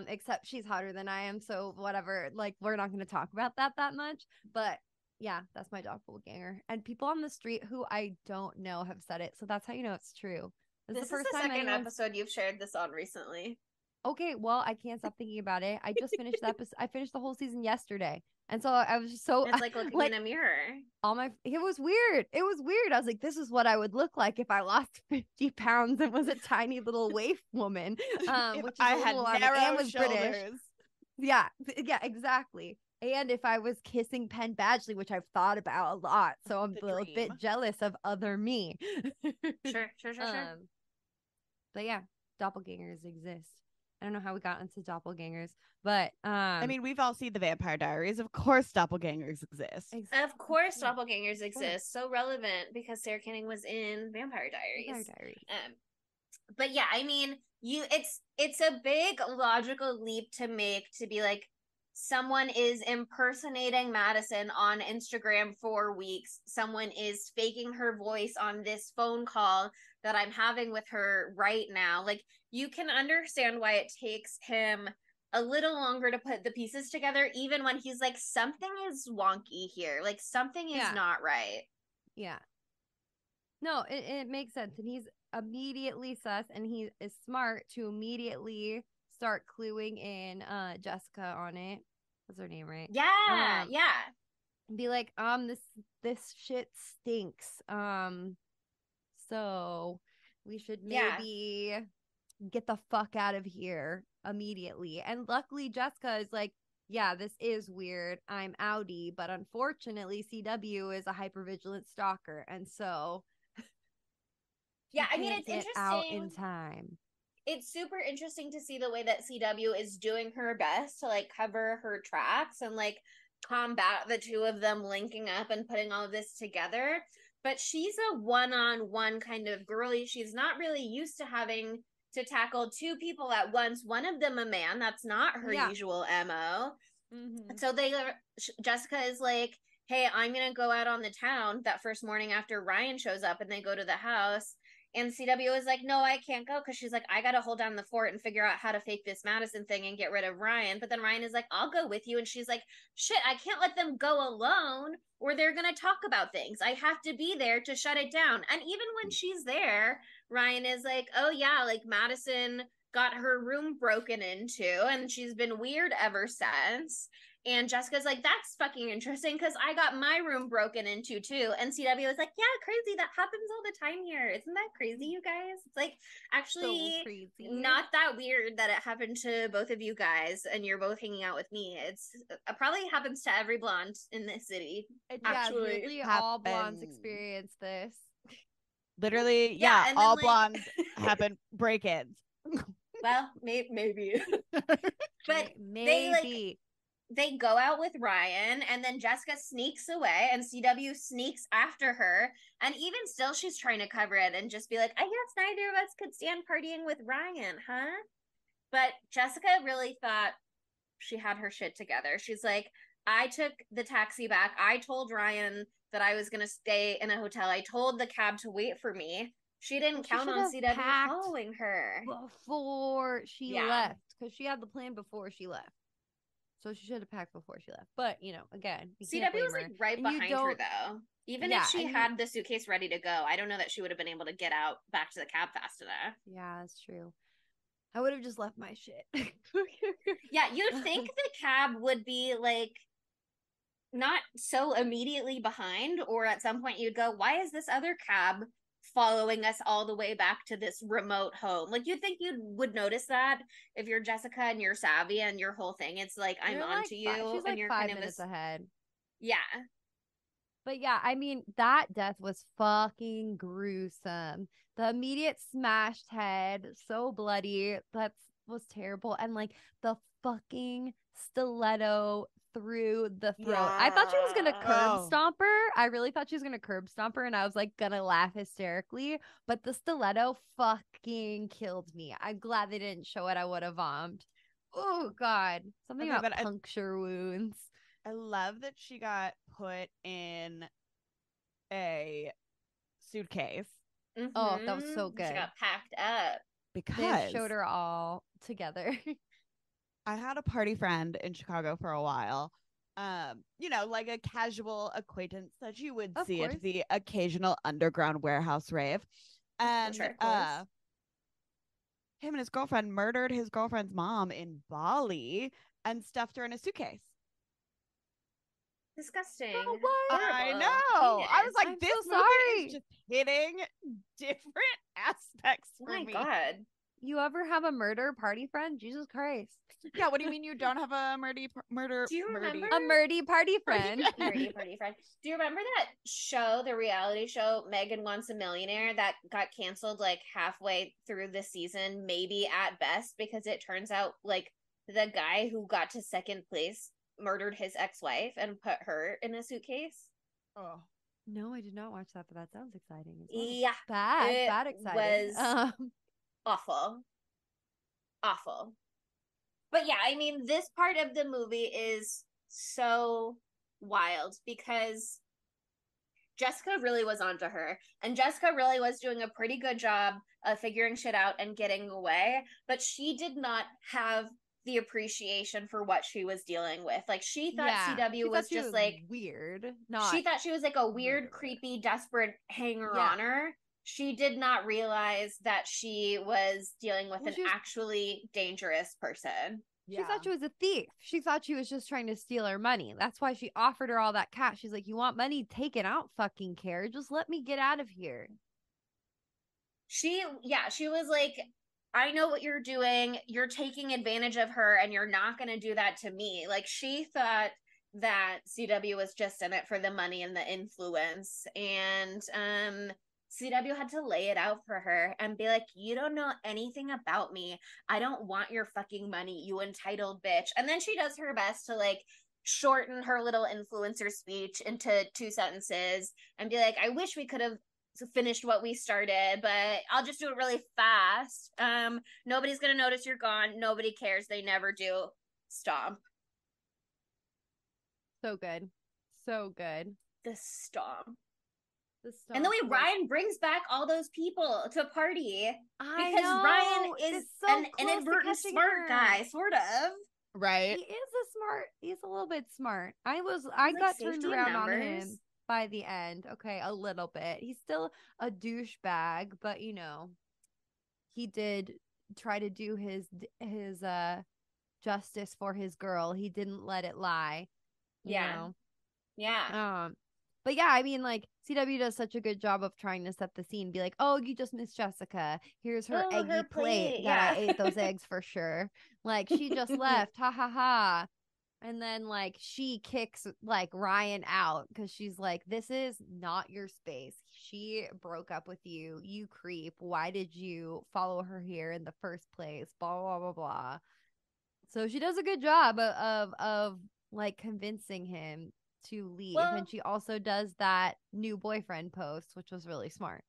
Except she's hotter than I am. So whatever. Like, we're not going to talk about that much. But yeah, that's my doppelganger. And people on the street who I don't know have said it. So that's how you know it's true. This is the second episode you've shared this on recently. Okay, well, I can't stop thinking about it. I just finished the episode. I finished the whole season yesterday. And so I was just so it's like looking in a mirror. It was weird. I was like, this is what I would look like if I lost 50 pounds and was a tiny little waif woman. Which is I had narrow was shoulders. British. Yeah, exactly. And if I was kissing Penn Badgley, which I've thought about a lot, so I'm a bit jealous of other me. Sure. But yeah, doppelgangers exist. I don't know how we got into doppelgangers, but I mean, we've all seen the Vampire Diaries. Of course, doppelgangers exist. Of course, doppelgangers exist. So relevant because Sarah Canning was in Vampire Diaries. But yeah, I mean, it's a big logical leap to make to be like, someone is impersonating Madison on Instagram for weeks. Someone is faking her voice on this phone call that I'm having with her right now. Like, you can understand why it takes him a little longer to put the pieces together, even when he's like, something is wonky here. Like, something is not right. Yeah. No, it makes sense. And he's immediately sus, and he is smart to immediately start cluing in Jessica on it. That's her name, right? Yeah, yeah. Be like, this shit stinks. So we should maybe get the fuck out of here immediately. And luckily Jessica is like, yeah, this is weird. I'm outie, but unfortunately CW is a hypervigilant stalker, and so yeah, I mean, it's interesting out in time. It's super interesting to see the way that CW is doing her best to like cover her tracks and like combat the two of them linking up and putting all of this together. But she's a one-on-one kind of girly. She's not really used to having to tackle two people at once, one of them a man. That's not her usual MO. Mm-hmm. So Jessica is like, hey, I'm gonna go out on the town that first morning after Ryan shows up, and they go to the house. And CW is like, no, I can't go, because she's like, I gotta hold down the fort and figure out how to fake this Madison thing and get rid of Ryan. But then Ryan is like, I'll go with you. And she's like, shit, I can't let them go alone or they're gonna talk about things. I have to be there to shut it down. And even when she's there, Ryan is like, oh yeah, like Madison got her room broken into and she's been weird ever since. And Jessica's like, that's fucking interesting because I got my room broken into too. And CW is like, yeah, crazy. That happens all the time here. Isn't that crazy, you guys? It's like actually so not that weird that it happened to both of you guys and you're both hanging out with me. It probably happens to every blonde in this city. Literally all blondes experience this. Literally, yeah, all blondes happen break-ins. Well, maybe. But maybe. They go out with Ryan and then Jessica sneaks away and CW sneaks after her. And even still, she's trying to cover it and just be like, I guess neither of us could stand partying with Ryan, huh? But Jessica really thought she had her shit together. She's like, I took the taxi back. I told Ryan that I was going to stay in a hotel. I told the cab to wait for me. She didn't count on CW following her before she left, because she had the plan before she left. So she should have packed before she left. But, you know, again, CW was like right behind her, though. Even if she had the suitcase ready to go, I don't know that she would have been able to get out back to the cab fast enough. Yeah, that's true. I would have just left my shit. Yeah, you'd think the cab would be like not so immediately behind, or at some point you'd go, why is this other cab following us all the way back to this remote home? Like, you'd think you would notice that if you're Jessica and you're savvy and your whole thing, it's like, I'm on to you. She's like 5 minutes ahead. Yeah. But yeah, I mean, that death was fucking gruesome. The immediate smashed head, so bloody. That was terrible. And like the fucking stiletto through the throat. Yeah. I thought she was gonna curb stomp her. I really thought she was gonna curb stomp her, and I was like gonna laugh hysterically. But the stiletto fucking killed me. I'm glad they didn't show it. I would have vomed. Oh God, something about puncture wounds. I love that she got put in a suitcase. Mm-hmm. Oh, that was so good. She got packed up because they showed her all together. I had a party friend in Chicago for a while. You know, like a casual acquaintance that you would see at the occasional underground warehouse rave. And him and his girlfriend murdered his girlfriend's mom in Bali and stuffed her in a suitcase. Disgusting. Oh, I know. Penis. I was like, this movie is just hitting different aspects for me. Oh my God. You ever have a murder party friend? Jesus Christ. Yeah, what do you mean you don't have a murder? Do you remember a murdy party friend? Murdy party friend. Do you remember that show, the reality show Megan Wants a Millionaire, that got canceled like halfway through the season, maybe at best, because it turns out like the guy who got to second place murdered his ex-wife and put her in a suitcase? Oh. No, I did not watch that, but that sounds exciting. Yeah. Bad exciting. awful. Awful. But yeah, I mean, this part of the movie is so wild because Jessica really was onto her, and Jessica really was doing a pretty good job of figuring shit out and getting away, but she did not have the appreciation for what she was dealing with. Like, she thought CW was just like weird. She thought she was like a weird, creepy, desperate hanger-oner. She did not realize that she was dealing with an actually dangerous person. She thought she was a thief. She thought she was just trying to steal her money. That's why she offered her all that cash. She's like, you want money? Take it. I don't fucking care. Just let me get out of here. She was like, I know what you're doing. You're taking advantage of her, and you're not going to do that to me. Like, she thought that CW was just in it for the money and the influence. And CW had to lay it out for her and be like, you don't know anything about me. I don't want your fucking money, you entitled bitch. And then she does her best to like shorten her little influencer speech into 2 sentences and be like, I wish we could have finished what we started, but I'll just do it really fast. Nobody's gonna notice you're gone. Nobody cares. They never do. Stomp. So good. So good. The stomp. And the way Ryan brings back all those people to party because Ryan is an inadvertent smart guy, sort of. Right. He's a little bit smart. I got turned around on him by the end. Okay, a little bit. He's still a douchebag, but you know, he did try to do his justice for his girl. He didn't let it lie. You know? Yeah. But yeah, I mean, like, CW does such a good job of trying to set the scene. Be like, oh, you just missed Jessica. Here's her eggy plate that I ate those eggs for sure. Like, she just left. Ha ha ha. And then, like, she kicks, like, Ryan out because she's like, this is not your space. She broke up with you. You creep. Why did you follow her here in the first place? Blah, blah, blah, blah. So she does a good job of like, convincing him to leave. And she also does that new boyfriend post, which was really smart.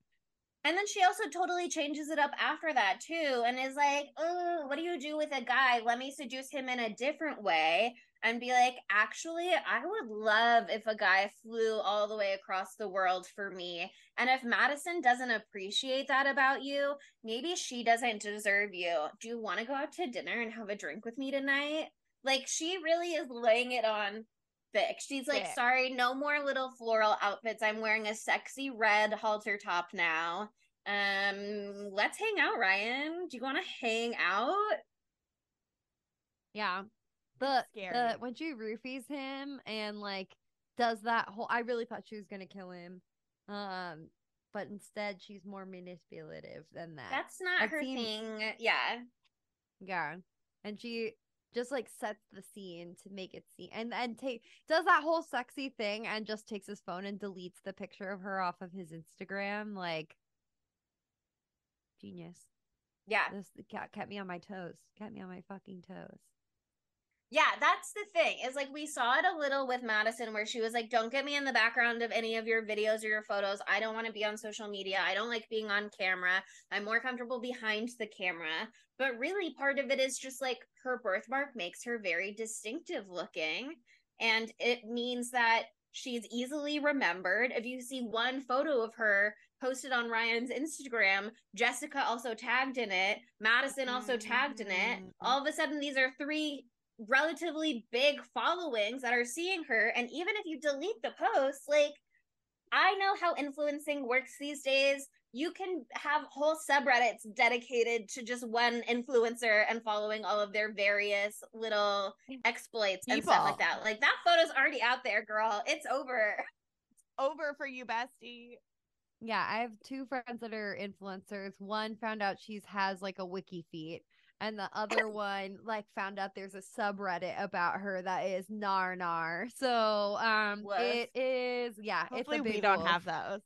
And then she also totally changes it up after that too, and is like, oh, what do you do with a guy? Let me seduce him in a different way. And be like, actually, I would love if a guy flew all the way across the world for me. And if Madison doesn't appreciate that about you, maybe she doesn't deserve you. Do you want to go out to dinner and have a drink with me tonight? Like, she really is laying it on thick. She's like, sorry, no more little floral outfits. I'm wearing a sexy red halter top now. Let's hang out, Ryan. Do you want to hang out? Yeah. When she roofies him and like does that whole, I really thought she was gonna kill him. But instead she's more manipulative than that. That's not her thing. Yeah. Yeah. And she just like sets the scene to make it seem and does that whole sexy thing and just takes his phone and deletes the picture of her off of his Instagram. Like, genius. Yeah. This kept me on my toes. Kept me on my fucking toes. Yeah, that's the thing. Is like we saw it a little with Madison where she was like, don't get me in the background of any of your videos or your photos. I don't want to be on social media. I don't like being on camera. I'm more comfortable behind the camera. But really part of it is just like her birthmark makes her very distinctive looking. And it means that she's easily remembered. If you see one photo of her posted on Ryan's Instagram, Jessica also tagged in it, Madison also tagged in it. All of a sudden, these are 3 relatively big followings that are seeing her. And even if you delete the post, like, I know how influencing works these days. You can have whole subreddits dedicated to just one influencer and following all of their various little exploits and stuff like that. Like, that photo's already out there, girl. It's over. It's over for you, bestie. Yeah, I have 2 friends that are influencers. One found out she has like a wiki feed, and the other one like found out there's a subreddit about her that is nar. So it is, yeah. Hopefully it's a big we don't wolf. have those.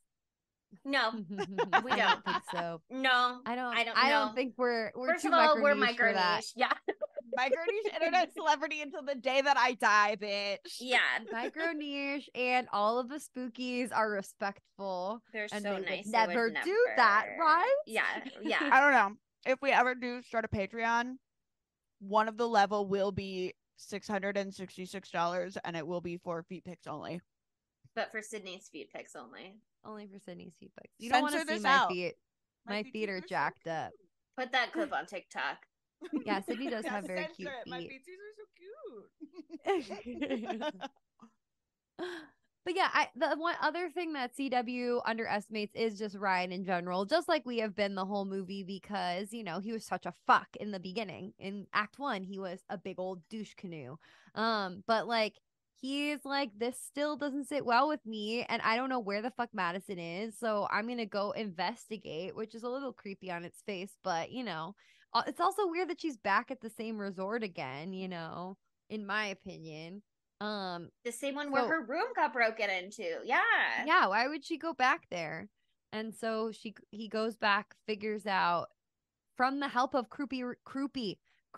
No, we don't. I don't think so. No, I don't think we're First too of all, we're micro niche. Yeah. Micro niche internet celebrity until the day that I die, bitch. Yeah. Micro niche, and all of the spookies are respectful. They're and so they nice. Would never do that, right? Yeah. Yeah. I don't know. if we ever do start a Patreon, one of the level will be $666, and it will be for feet pics only. But for Sydney's feet pics only. Only for Sydney's feet pics. You don't want to see my feet. My feet are jacked up. Put that clip on TikTok. Yeah, Sydney does have very cute feet. My feet are so cute. But yeah, the one other thing that CW underestimates is just Ryan in general, just like we have been the whole movie, because, you know, he was such a fuck in the beginning. In Act 1, he was a big old douche canoe. But like, he's like, this still doesn't sit well with me, and I don't know where the fuck Madison is, so I'm gonna go investigate, which is a little creepy on its face, but, you know, it's also weird that she's back at the same resort again, you know, in my opinion. The same one where her room got broken into. Yeah, why would she go back there? And so he goes back, figures out, from the help of Croupy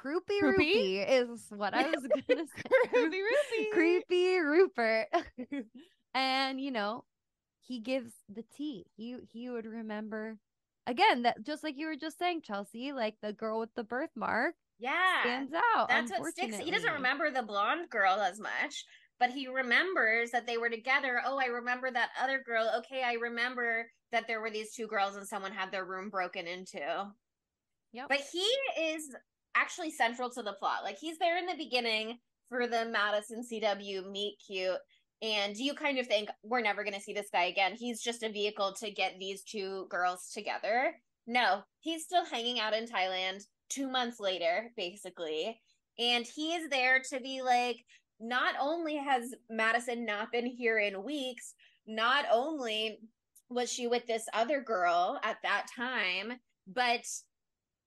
Rupee is what I was gonna say. Creepy Rupert. And, you know, he gives the tea. He would remember, again, that just like you were just saying, Chelsea, like the girl with the birthmark. Yeah, stands out. That's what sticks. He doesn't remember the blonde girl as much, but he remembers that they were together. Oh, I remember that other girl. Okay, I remember that there were these two girls and someone had their room broken into. Yep. But he is actually central to the plot. Like, he's there in the beginning for the Madison CW meet cute, and you kind of think, we're never going to see this guy again. He's just a vehicle to get these two girls together. No, he's still hanging out in Thailand 2 months later, basically. And he is there to be like, not only has Madison not been here in weeks, not only was she with this other girl at that time, but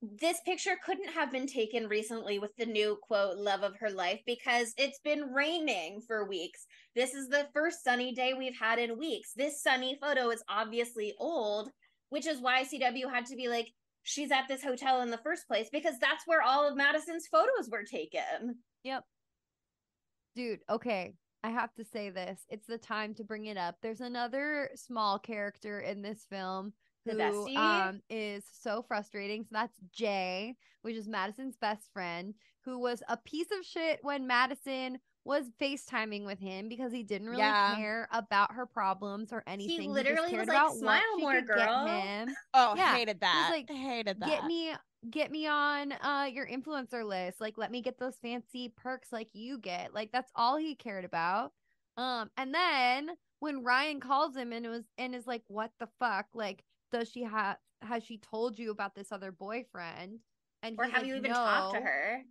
this picture couldn't have been taken recently with the new, quote, love of her life, because it's been raining for weeks. This is the first sunny day we've had in weeks. This sunny photo is obviously old, which is why CW had to be like, she's at this hotel in the first place, because that's where all of Madison's photos were taken. Yep. Dude, okay. I have to say this. It's the time to bring it up. There's another small character in this film who is so frustrating. So that's Jay, which is Madison's best friend, who was a piece of shit when Madison was FaceTiming with him because he didn't really care about her problems or anything. He literally he just cared was like, about smile what more, she could girl. get him. Oh, yeah. Hated that. He was like, hated that. Get me on your influencer list. Like, let me get those fancy perks like you get. Like, that's all he cared about. And then when Ryan calls him and is like, what the fuck? Like, has she told you about this other boyfriend? And or have like, you even talked to her?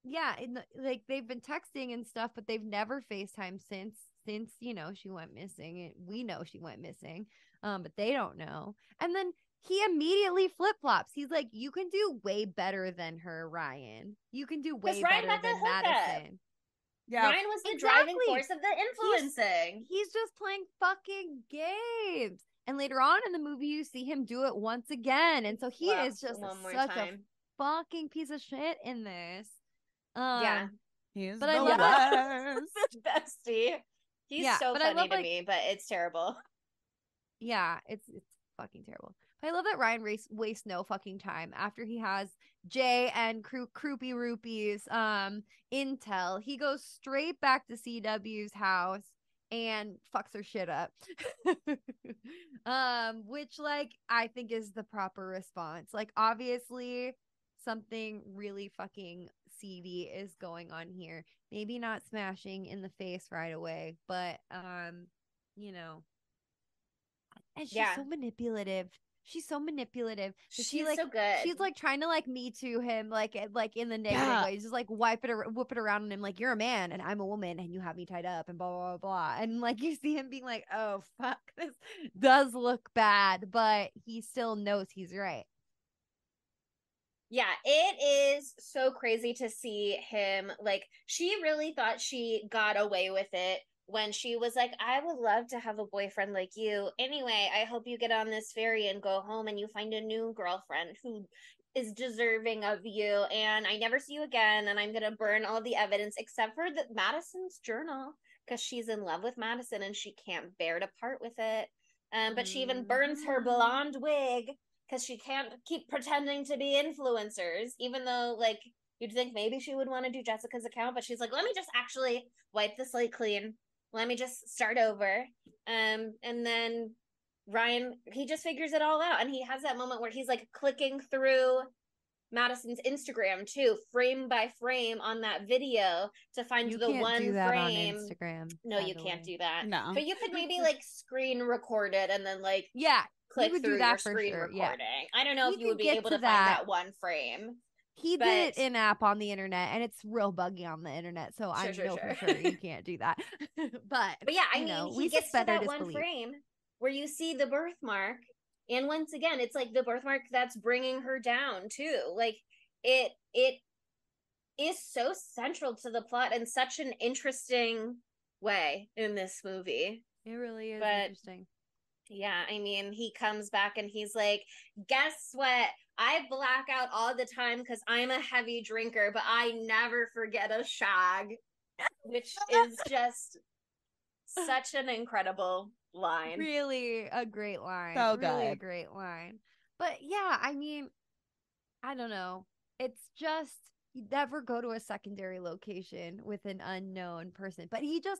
Yeah, like they've been texting and stuff, but they've never FaceTimed since, you know, she went missing. We know she went missing, but they don't know. And then he immediately flip-flops. He's like, you can do way better than her, Ryan. You can do way better than Madison. Yeah. Ryan was the driving force of the influencing. He's just playing fucking games. And later on in the movie, you see him do it once again. And so he is just such a fucking piece of shit in this. Yeah. He's but I love that. Bestie. He's so funny to me, but it's terrible. Yeah, it's fucking terrible. But I love that Ryan wastes no fucking time after he has Jay and Croupy Rupee's intel. He goes straight back to CW's house and fucks her shit up. Which, like, I think is the proper response. Like, obviously something really fucking seedy is going on here. Maybe not smashing in the face right away, but you know. And she's so manipulative. She's so manipulative. She's like, so good. She's like trying to like me to him, like in the negative way. Just like whoop it around on him, like, you're a man and I'm a woman and you have me tied up and blah blah blah. And like you see him being like, oh fuck, this does look bad, but he still knows he's right. Yeah, it is so crazy to see him. Like, she really thought she got away with it when she was like, I would love to have a boyfriend like you. Anyway, I hope you get on this ferry and go home and you find a new girlfriend who is deserving of you. And I never see you again. And I'm going to burn all the evidence except for Madison's journal, because she's in love with Madison and she can't bear to part with it. But she even burns her blonde wig because she can't keep pretending to be influencers, even though like you'd think maybe she would want to do Jessica's account, but she's like, let me just actually wipe the slate clean. Let me just start over. And then Ryan, he just figures it all out, and he has that moment where he's like clicking through Madison's Instagram too, frame by frame on that video to find You the can't one do that frame. on Instagram. No, you can't do that. No. But you could maybe like screen record it and then like click click through your screen sure. recording. I don't know You if you would could be get able to to find that one frame. He did it in app on the internet, and it's real buggy on the internet. So I know for sure you can't do that. but yeah, I mean, he gets to that one frame where you see the birthmark, and once again, it's like the birthmark that's bringing her down too. Like it is so central to the plot in such an interesting way in this movie. It really is interesting. Yeah, I mean, he comes back and he's like, guess what? I black out all the time because I'm a heavy drinker, but I never forget a shag, which is just such an incredible line. Really a great line. So really good. a great line. But yeah, I mean, I don't know. It's just you never go to a secondary location with an unknown person. But he does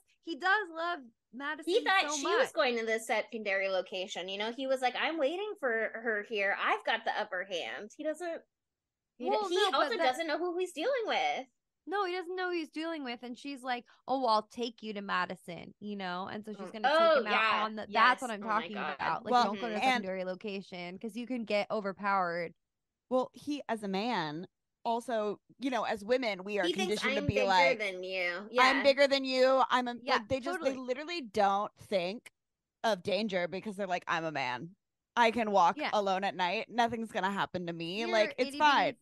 love Madison. He thought so she much. was going to the secondary location. You know, he was like, I'm waiting for her here. I've got the upper hand. He doesn't. He also doesn't know who he's dealing with. No, he doesn't know who he's dealing with. And she's like, oh, I'll take you to Madison, you know? And so she's going to take him out on the. Yes. That's what I'm talking about. Like, don't go to a secondary location because you can get overpowered. Well, he, as a man, also, you know, as women, we are conditioned to be bigger like, than you. Yeah. I'm bigger than you. I'm a, yeah, like, they literally don't think of danger because they're like, I'm a man. I can walk alone at night. Nothing's going to happen to me. Like, it's fine.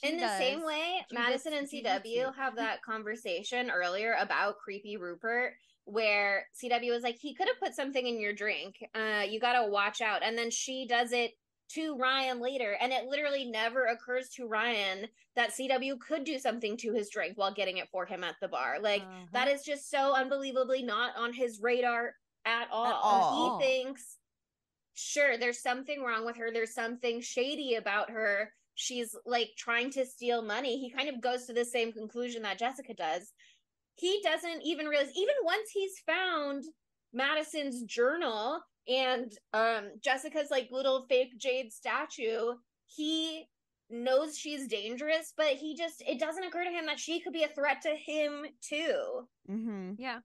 In the same way, Madison and CW have that conversation earlier about creepy Rupert, where CW was like, he could have put something in your drink. You got to watch out. And then she does it to Ryan later, and it literally never occurs to Ryan that CW could do something to his drink while getting it for him at the bar. Like, that is just so unbelievably not on his radar at all. He thinks, sure, there's something wrong with her. There's something shady about her. She's like trying to steal money. He kind of goes to the same conclusion that Jessica does. He doesn't even realize, even once he's found Madison's journal and Jessica's like little fake jade statue, he knows she's dangerous, but it doesn't occur to him that she could be a threat to him too. Mm-hmm. Yeah.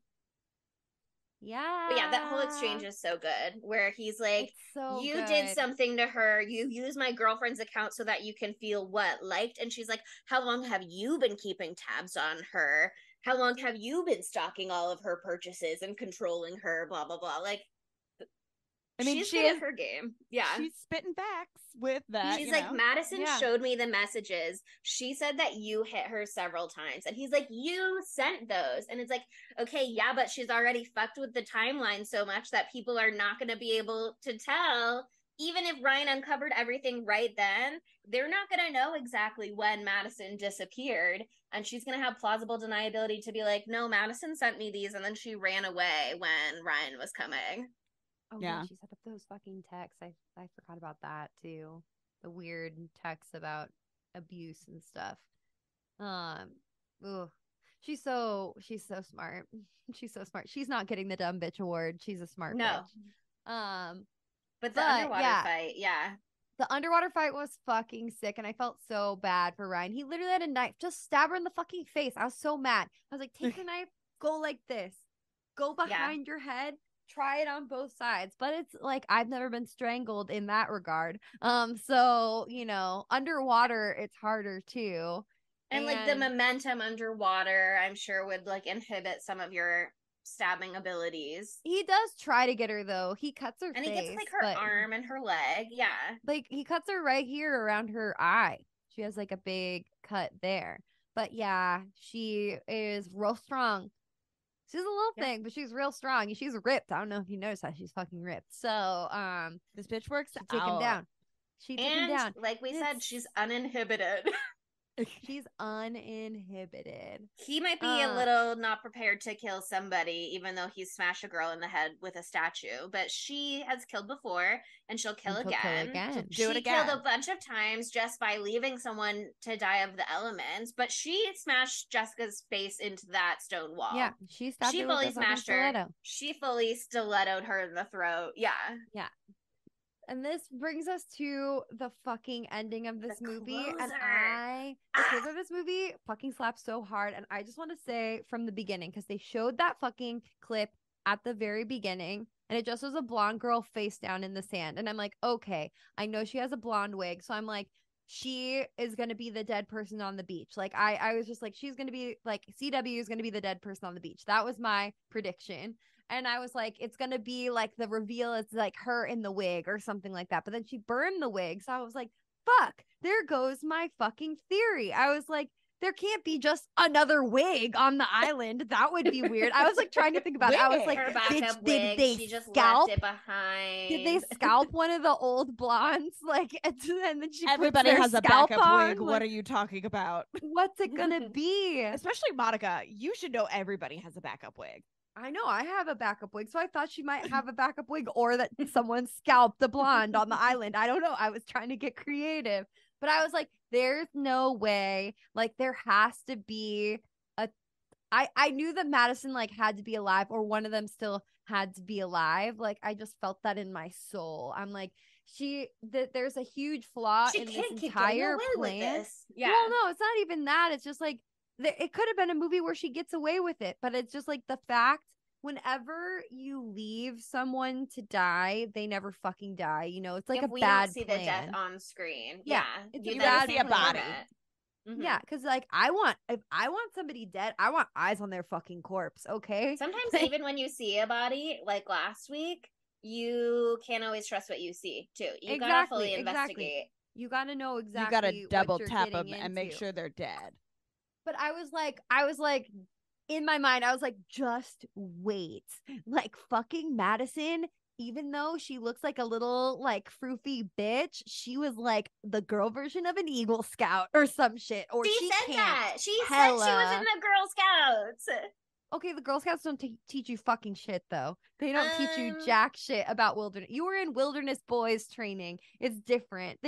But yeah, that whole exchange is so good, where he's like, you did something to her. You use my girlfriend's account so that you can feel liked. And she's like, how long have you been keeping tabs on her? How long have you been stalking all of her purchases and controlling her? Blah, blah, blah. Like, I mean, she is her game. Yeah. She's spitting facts with that. She's like, Madison showed me the messages. She said that you hit her several times. And he's like, you sent those. And it's like, okay, yeah, but she's already fucked with the timeline so much that people are not going to be able to tell. Even if Ryan uncovered everything right then, they're not going to know exactly when Madison disappeared. And she's going to have plausible deniability to be like, no, Madison sent me these. And then she ran away when Ryan was coming. Oh yeah, she set up those fucking texts. I forgot about that too. The weird texts about abuse and stuff. She's so smart. She's so smart. She's not getting the dumb bitch award. She's a smart bitch. But the underwater fight, the underwater fight was fucking sick, and I felt so bad for Ryan. He literally had a knife, just stab her in the fucking face. I was so mad. I was like, take the knife, go like this, go behind your head. Try it on both sides, but it's like I've never been strangled in that regard. So you know, underwater it's harder too, and like the momentum underwater, I'm sure would like inhibit some of your stabbing abilities. He does try to get her though. He cuts her and face, he gets like her arm and her leg. Yeah, like he cuts her right here around her eye. She has like a big cut there. But yeah, she is real strong. She's a little thing, but she's real strong. She's ripped. I don't know if you noticed that. She's fucking ripped. So, this bitch works take him down. She took him down. Like we said, she's uninhibited. She's uninhibited. He might be a little not prepared to kill somebody, even though he's smashed a girl in the head with a statue. But she has killed before, and she'll kill again. She'll do it again. She killed a bunch of times just by leaving someone to die of the elements. But she smashed Jessica's face into that stone wall. Yeah, she fully smashed her. She fully stilettoed her in the throat. Yeah. Yeah. And this brings us to the fucking ending of this movie. Closer. And the closer of this movie fucking slaps so hard. And I just want to say from the beginning, because they showed that fucking clip at the very beginning, and it just was a blonde girl face down in the sand. And I'm like, okay, I know she has a blonde wig. So I'm like, she is going to be the dead person on the beach. Like, I was just like, she's going to be like, CW is going to be the dead person on the beach. That was my prediction. And I was like, it's going to be like the reveal is like her in the wig or something like that. But then she burned the wig. So I was like, fuck, there goes my fucking theory. I was like, there can't be just another wig on the island. That would be weird. I was like trying to think about it. I was like, bitch, did they she just scalp left it behind? Did they scalp one of the old blondes? Like, and then she everybody has a backup wig. Like, what are you talking about? What's it gonna be? Especially Monica. You should know everybody has a backup wig. I know I have a backup wig, so I thought she might have a backup wig, or that someone scalped the blonde on the island. I don't know. I was trying to get creative, but I was like, there's no way. Like, there has to be a. I knew that Madison like had to be alive, or one of them still had to be alive. Like, I just felt that in my soul. I'm like, there's a huge flaw in this entire plan. Yeah. Well, no, it's not even that. It's just like, it could have been a movie where she gets away with it, but it's just like the fact whenever you leave someone to die, they never fucking die. You know, it's like a we bad don't see plan. the death on screen. Yeah, it's you never see a body. Mm-hmm. Yeah, because like if I want somebody dead, I want eyes on their fucking corpse. Okay. Sometimes even when you see a body, like last week, you can't always trust what you see too. You gotta fully investigate. You gotta know exactly. You gotta double tap them into. and make sure they're dead. But I was like, in my mind, I was like, just wait. Like, fucking Madison, even though she looks like a little like froofy bitch, she was like the girl version of an Eagle Scout or some shit. Or she said that. She said she was in the Girl Scouts. Okay, the Girl Scouts don't teach you fucking shit, though. They don't teach you jack shit about wilderness. You were in Wilderness Boys training. It's different.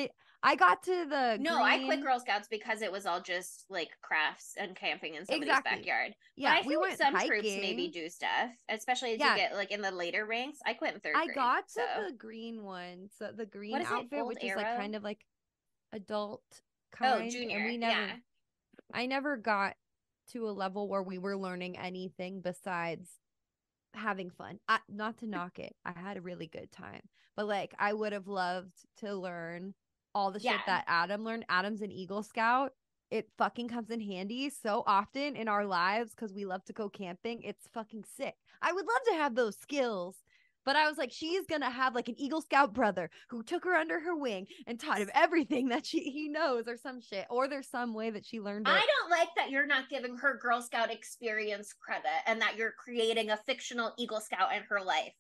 I got to the I quit Girl Scouts because it was all just like crafts and camping in somebody's backyard. Yeah, but I feel like some troops maybe do stuff, especially as you get like in the later ranks. I quit in third grade. I got to the green one, so the green outfit, which is like kind of like adult kind. Junior. And I never got to a level where we were learning anything besides having fun. Not to knock it, I had a really good time, but like I would have loved to learn all the shit that Adam learned. Adam's an Eagle Scout. It fucking comes in handy so often in our lives because we love to go camping. It's fucking sick. I would love to have those skills. But I was like, she's going to have like an Eagle Scout brother who took her under her wing and taught him everything that he knows or some shit. Or there's some way that she learned it. I don't like that you're not giving her Girl Scout experience credit and that you're creating a fictional Eagle Scout in her life.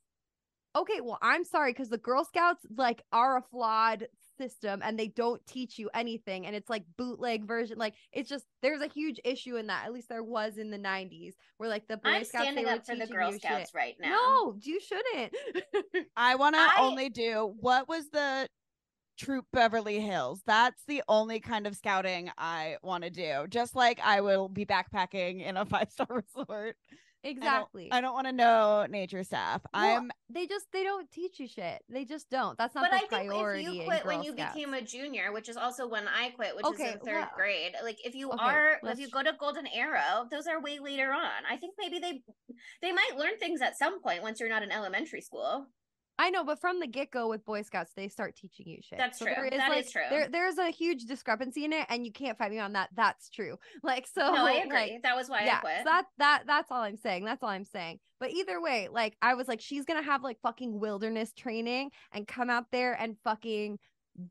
Okay, well, I'm sorry because the Girl Scouts like are a flawed system and they don't teach you anything, and it's like bootleg version. Like, it's just, there's a huge issue in that. At least there was in the 90s where like the Boy Scouts, standing up for the Girl Scouts shit. right now. No, you shouldn't. I want to only do what was the Troop Beverly Hills. That's the only kind of scouting I want to do. Just like I will be backpacking in a 5-star resort. Exactly. I don't want to know nature stuff. Well, they don't teach you shit. They just don't. That's not the priority. But I think if you quit when you became a junior, which is also when I quit, which is in third grade. Like if you go to Golden Arrow, those are way later on. I think maybe they might learn things at some point once you're not in elementary school. I know, but from the get-go with Boy Scouts, they start teaching you shit. That's true. That is true. There's a huge discrepancy in it, and you can't fight me on that. That's true. Like, so no, I agree. Like, that was why I quit. So that's all I'm saying. That's all I'm saying. But either way, like, I was like, she's gonna have like fucking wilderness training and come out there and fucking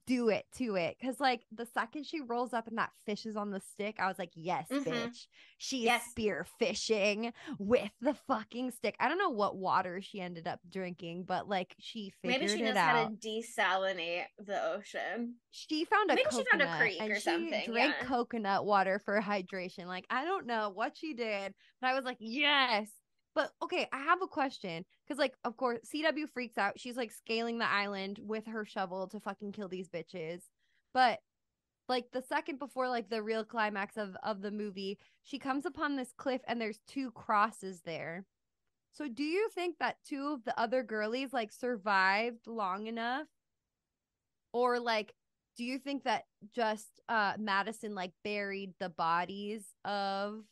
do it to it. Because like the second she rolls up and that fish is on the stick, I was like, yes, bitch, she's spear fishing with the fucking stick. I don't know what water she ended up drinking, but like she figured maybe she it knows out. how to desalinate the ocean. She found a maybe coconut she found a creek and or something. She drank coconut water for hydration. Like, I don't know what she did, but I was like, yes. But okay, I have a question. Because, like, of course, CW freaks out. She's like scaling the island with her shovel to fucking kill these bitches. But like the second before like the real climax of the movie, she comes upon this cliff and there's 2 crosses there. So do you think that 2 of the other girlies like survived long enough? Or like, do you think that just Madison like buried the bodies of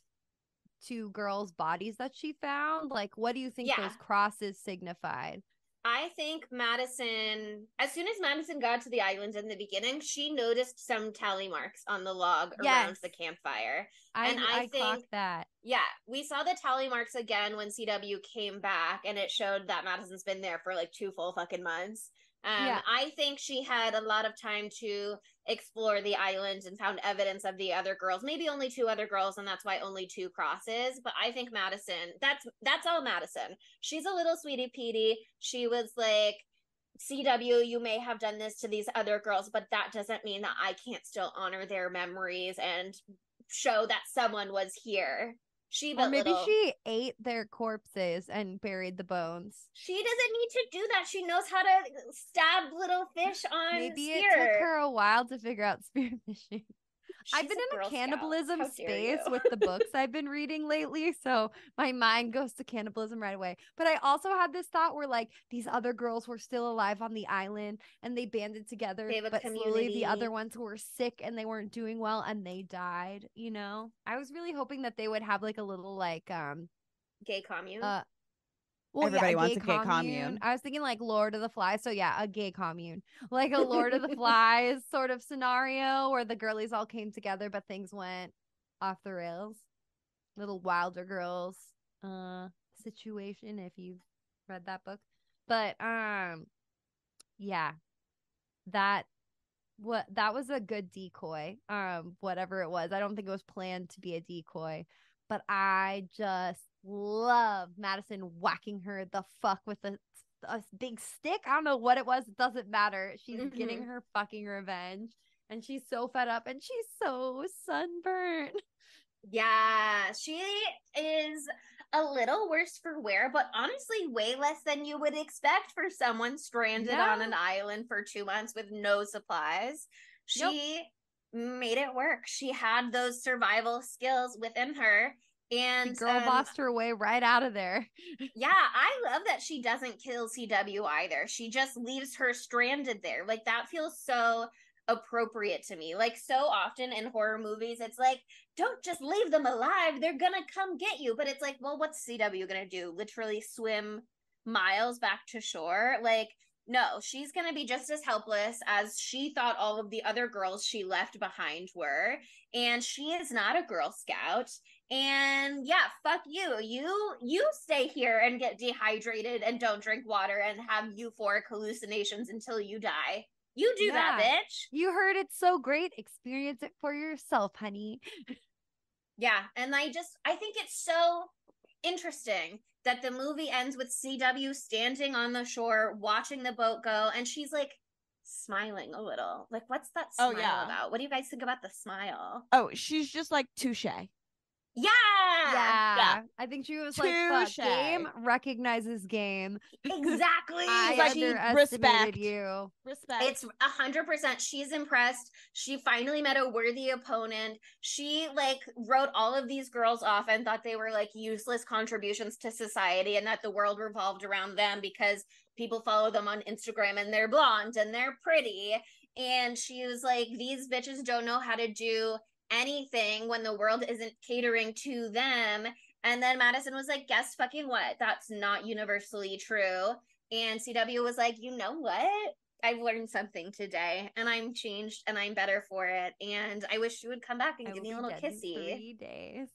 2 girls' bodies that she found? Like, what do you think those crosses signified? I think Madison, as soon as Madison got to the island in the beginning, she noticed some tally marks on the log around the campfire. And I think clocked that. Yeah, we saw the tally marks again when CW came back, and it showed that Madison's been there for like 2 full fucking months. I think she had a lot of time to explore the island and found evidence of the other girls. Maybe only 2 other girls, and that's why only 2 crosses. But I think Madison, that's all Madison. She's a little sweetie Petey. She was like, CW, you may have done this to these other girls, but that doesn't mean that I can't still honor their memories and show that someone was here. Or maybe she ate their corpses and buried the bones. She doesn't need to do that. She knows how to stab little fish on maybe spear. It took her a while to figure out spear fishing. I've been in a cannibalism space with the books I've been reading lately, so my mind goes to cannibalism right away. But I also had this thought where like these other girls were still alive on the island and they banded together, but slowly the other ones were sick and they weren't doing well and they died, you know? I was really hoping that they would have like a little like gay commune. Well, everybody wants a gay commune. I was thinking like Lord of the Flies. So yeah, a gay commune. Like a Lord of the Flies sort of scenario where the girlies all came together, but things went off the rails. Little Wilder Girls situation, if you've read that book. But yeah. That was a good decoy. Whatever it was. I don't think it was planned to be a decoy. But I just love Madison whacking her the fuck with a big stick. I don't know what it was. It doesn't matter. She's getting her fucking revenge. And she's so fed up and she's so sunburned. Yeah, she is a little worse for wear, but honestly way less than you would expect for someone stranded on an island for 2 months with no supplies. She made it work. She had those survival skills within her, and she girl bossed her way right out of there. Yeah, I love that she doesn't kill CW either. She just leaves her stranded there. Like, that feels so appropriate to me. Like, so often in horror movies, it's like, don't just leave them alive, they're gonna come get you. But it's like, well, what's CW gonna do? Literally swim miles back to shore? Like, no, she's going to be just as helpless as she thought all of the other girls she left behind were. And she is not a Girl Scout. And yeah, fuck you. You stay here and get dehydrated and don't drink water and have euphoric hallucinations until you die. You do that, bitch. You heard it so great. Experience it for yourself, honey. Yeah, and I think it's so interesting that the movie ends with CW standing on the shore watching the boat go, and she's like smiling a little. Like, what's that smile about? What do you guys think about the smile? Oh, she's just like touche. Yeah. I think she was like, fuck, game recognizes game. Exactly. I underestimated you. Respect. It's 100%. She's impressed. She finally met a worthy opponent. She like wrote all of these girls off and thought they were like useless contributions to society and that the world revolved around them because people follow them on Instagram and they're blonde and they're pretty. And she was like, these bitches don't know how to do anything when the world isn't catering to them. And then Madison was like, guess fucking what? That's not universally true. And CW was like, you know what? I've learned something today and I'm changed and I'm better for it. And I wish you would come back and give me a little kissy. 3 days.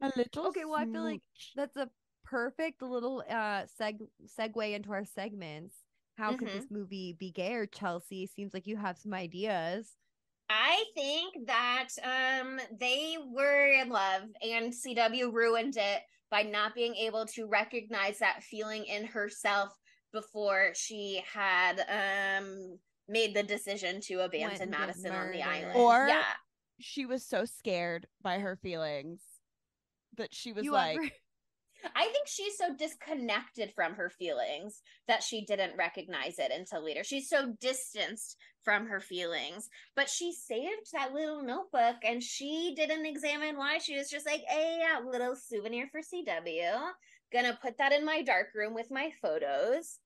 A little okay, well, I feel like that's a perfect little segue into our segments. how could this movie be gayer, Chelsea? Seems like you have some ideas. I think that they were in love and CW ruined it by not being able to recognize that feeling in herself before she had made the decision to abandon Madison on the island. Or she was so scared by her feelings that she was I think she's so disconnected from her feelings that she didn't recognize it until later. She's so distanced from her feelings, but she saved that little notebook and she didn't examine why. She was just like, hey, yeah, little souvenir for CW. Gonna put that in my dark room with my photos.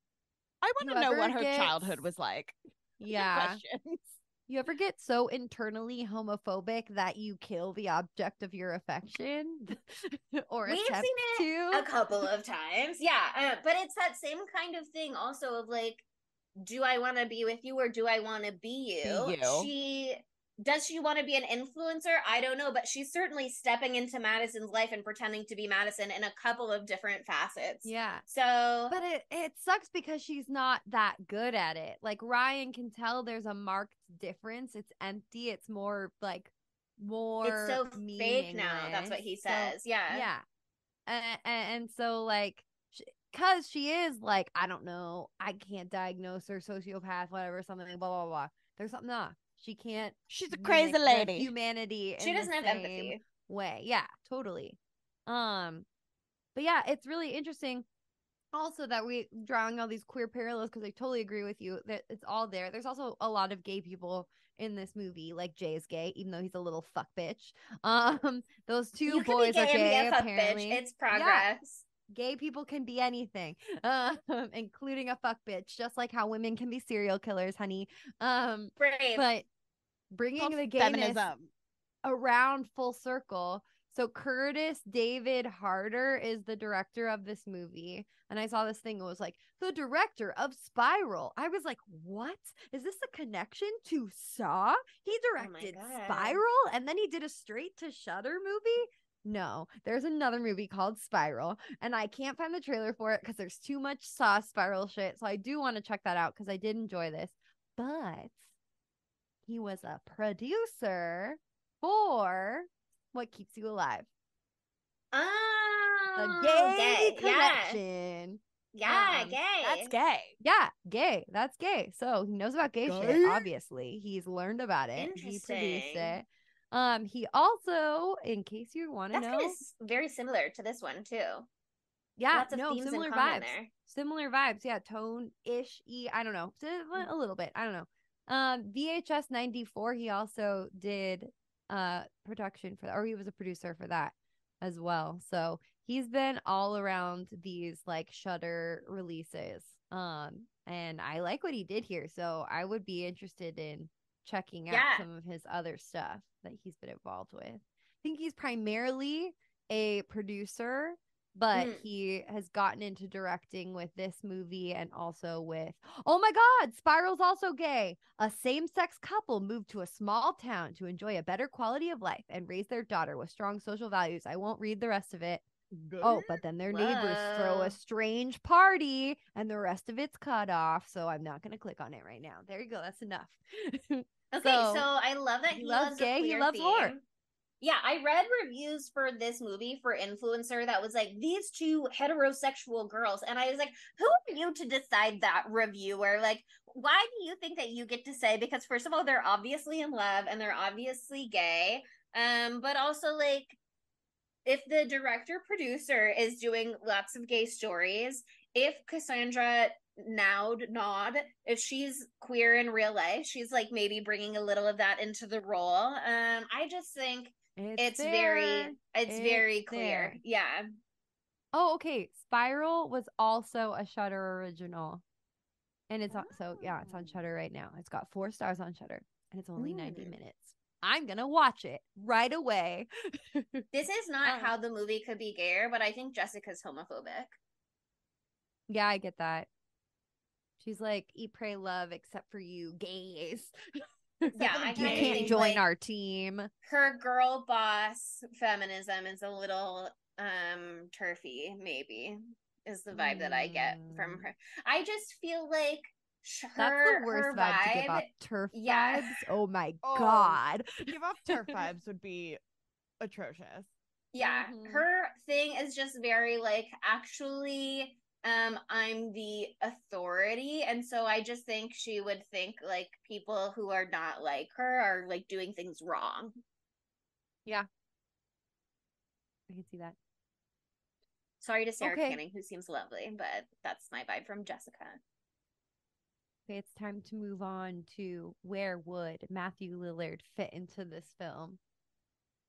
I want to know what her childhood was like. Yeah. You ever get so internally homophobic that you kill the object of your affection? Or we've attempt seen it to? a couple of times. Yeah. But it's that same kind of thing also of like, do I want to be with you or do I want to be you? Does she want to be an influencer? I don't know, but she's certainly stepping into Madison's life and pretending to be Madison in a couple of different facets. Yeah. So, but it sucks because she's not that good at it. Like Ryan can tell there's a marked difference. It's empty. It's more like it's so fake now. That's what he says. So, yeah. And so like, because she is like, I don't know, I can't diagnose her, sociopath, whatever, something, blah blah blah. There's something off. She can't. She's a crazy lady. Humanity. She doesn't have empathy. Way, yeah, totally. But yeah, it's really interesting. Also, that we drawing all these queer parallels because I totally agree with you that it's all there. There's also a lot of gay people in this movie. Like Jay is gay, even though he's a little fuck bitch. Those two boys are gay. Apparently, bitch. It's progress. Yeah. Gay people can be anything, including a fuck bitch, just like how women can be serial killers, honey. Brave. But bringing the gayness around full circle. So Curtis David Harder is the director of this movie. And I saw this thing. It was like, the director of Spiral. I was like, what? Is this a connection to Saw? He directed Spiral and then he did a straight to Shudder movie? No, there's another movie called Spiral, and I can't find the trailer for it because there's too much Saw Spiral shit. So I do want to check that out because I did enjoy this. But he was a producer for What Keeps You Alive. Oh, the gay connection. Yeah, gay. That's gay. Yeah, gay. That's gay. So he knows about gay shit, obviously. He's learned about it. He produced it. He also, in case you want to know, kind of very similar to this one too. Yeah, lots of themes similar in common vibes. There. Similar vibes, yeah, tone-ish. I don't know, a little bit. I don't know. VHS 94. He also did production for that, or he was a producer for that as well. So he's been all around these like Shudder releases. And I like what he did here, so I would be interested in checking out some of his other stuff that he's been involved with. I think he's primarily a producer, but he has gotten into directing with this movie and also with, oh my God, Spiral's also gay. A same-sex couple moved to a small town to enjoy a better quality of life and raise their daughter with strong social values. I won't read the rest of it. Good. Oh, but then their neighbors throw a strange party and the rest of it's cut off. So I'm not going to click on it right now. There you go. That's enough. Okay, so I love that he loves gay, he loves horror. Yeah, I read reviews for this movie for Influencer that was like, these two heterosexual girls. And I was like, who are you to decide that, reviewer? Like, why do you think that you get to say? Because first of all, they're obviously in love and they're obviously gay. But also like, if the director producer is doing lots of gay stories, if Cassandra Nod, if she's queer in real life, she's like maybe bringing a little of that into the role. I just think it's very clear. Yeah. Oh, okay. Spiral was also a Shudder original. And it's it's on Shudder right now. It's got 4 stars on Shudder and it's only 90 minutes. I'm gonna watch it right away. This is not how the movie could be gayer, but I think Jessica's homophobic. Yeah, I get that. She's like, eat, pray, love, except for you gays. Yeah, I you can't join like, our team. Her girl boss feminism is a little turfy, maybe, is the vibe that I get from her. I just feel like That's the worst her vibe to vibe. give off. Turf Yeah. vibes. Oh my Oh, god. To give off turf vibes would be atrocious. Yeah. Mhm. Her thing is just very like, actually, I'm the authority. And so I just think she would think like people who are not like her are like doing things wrong. Yeah. I can see that. Sorry to Sarah Okay. Canning, who seems lovely, but that's my vibe from Jessica. Okay, it's time to move on to where would Matthew Lillard fit into this film?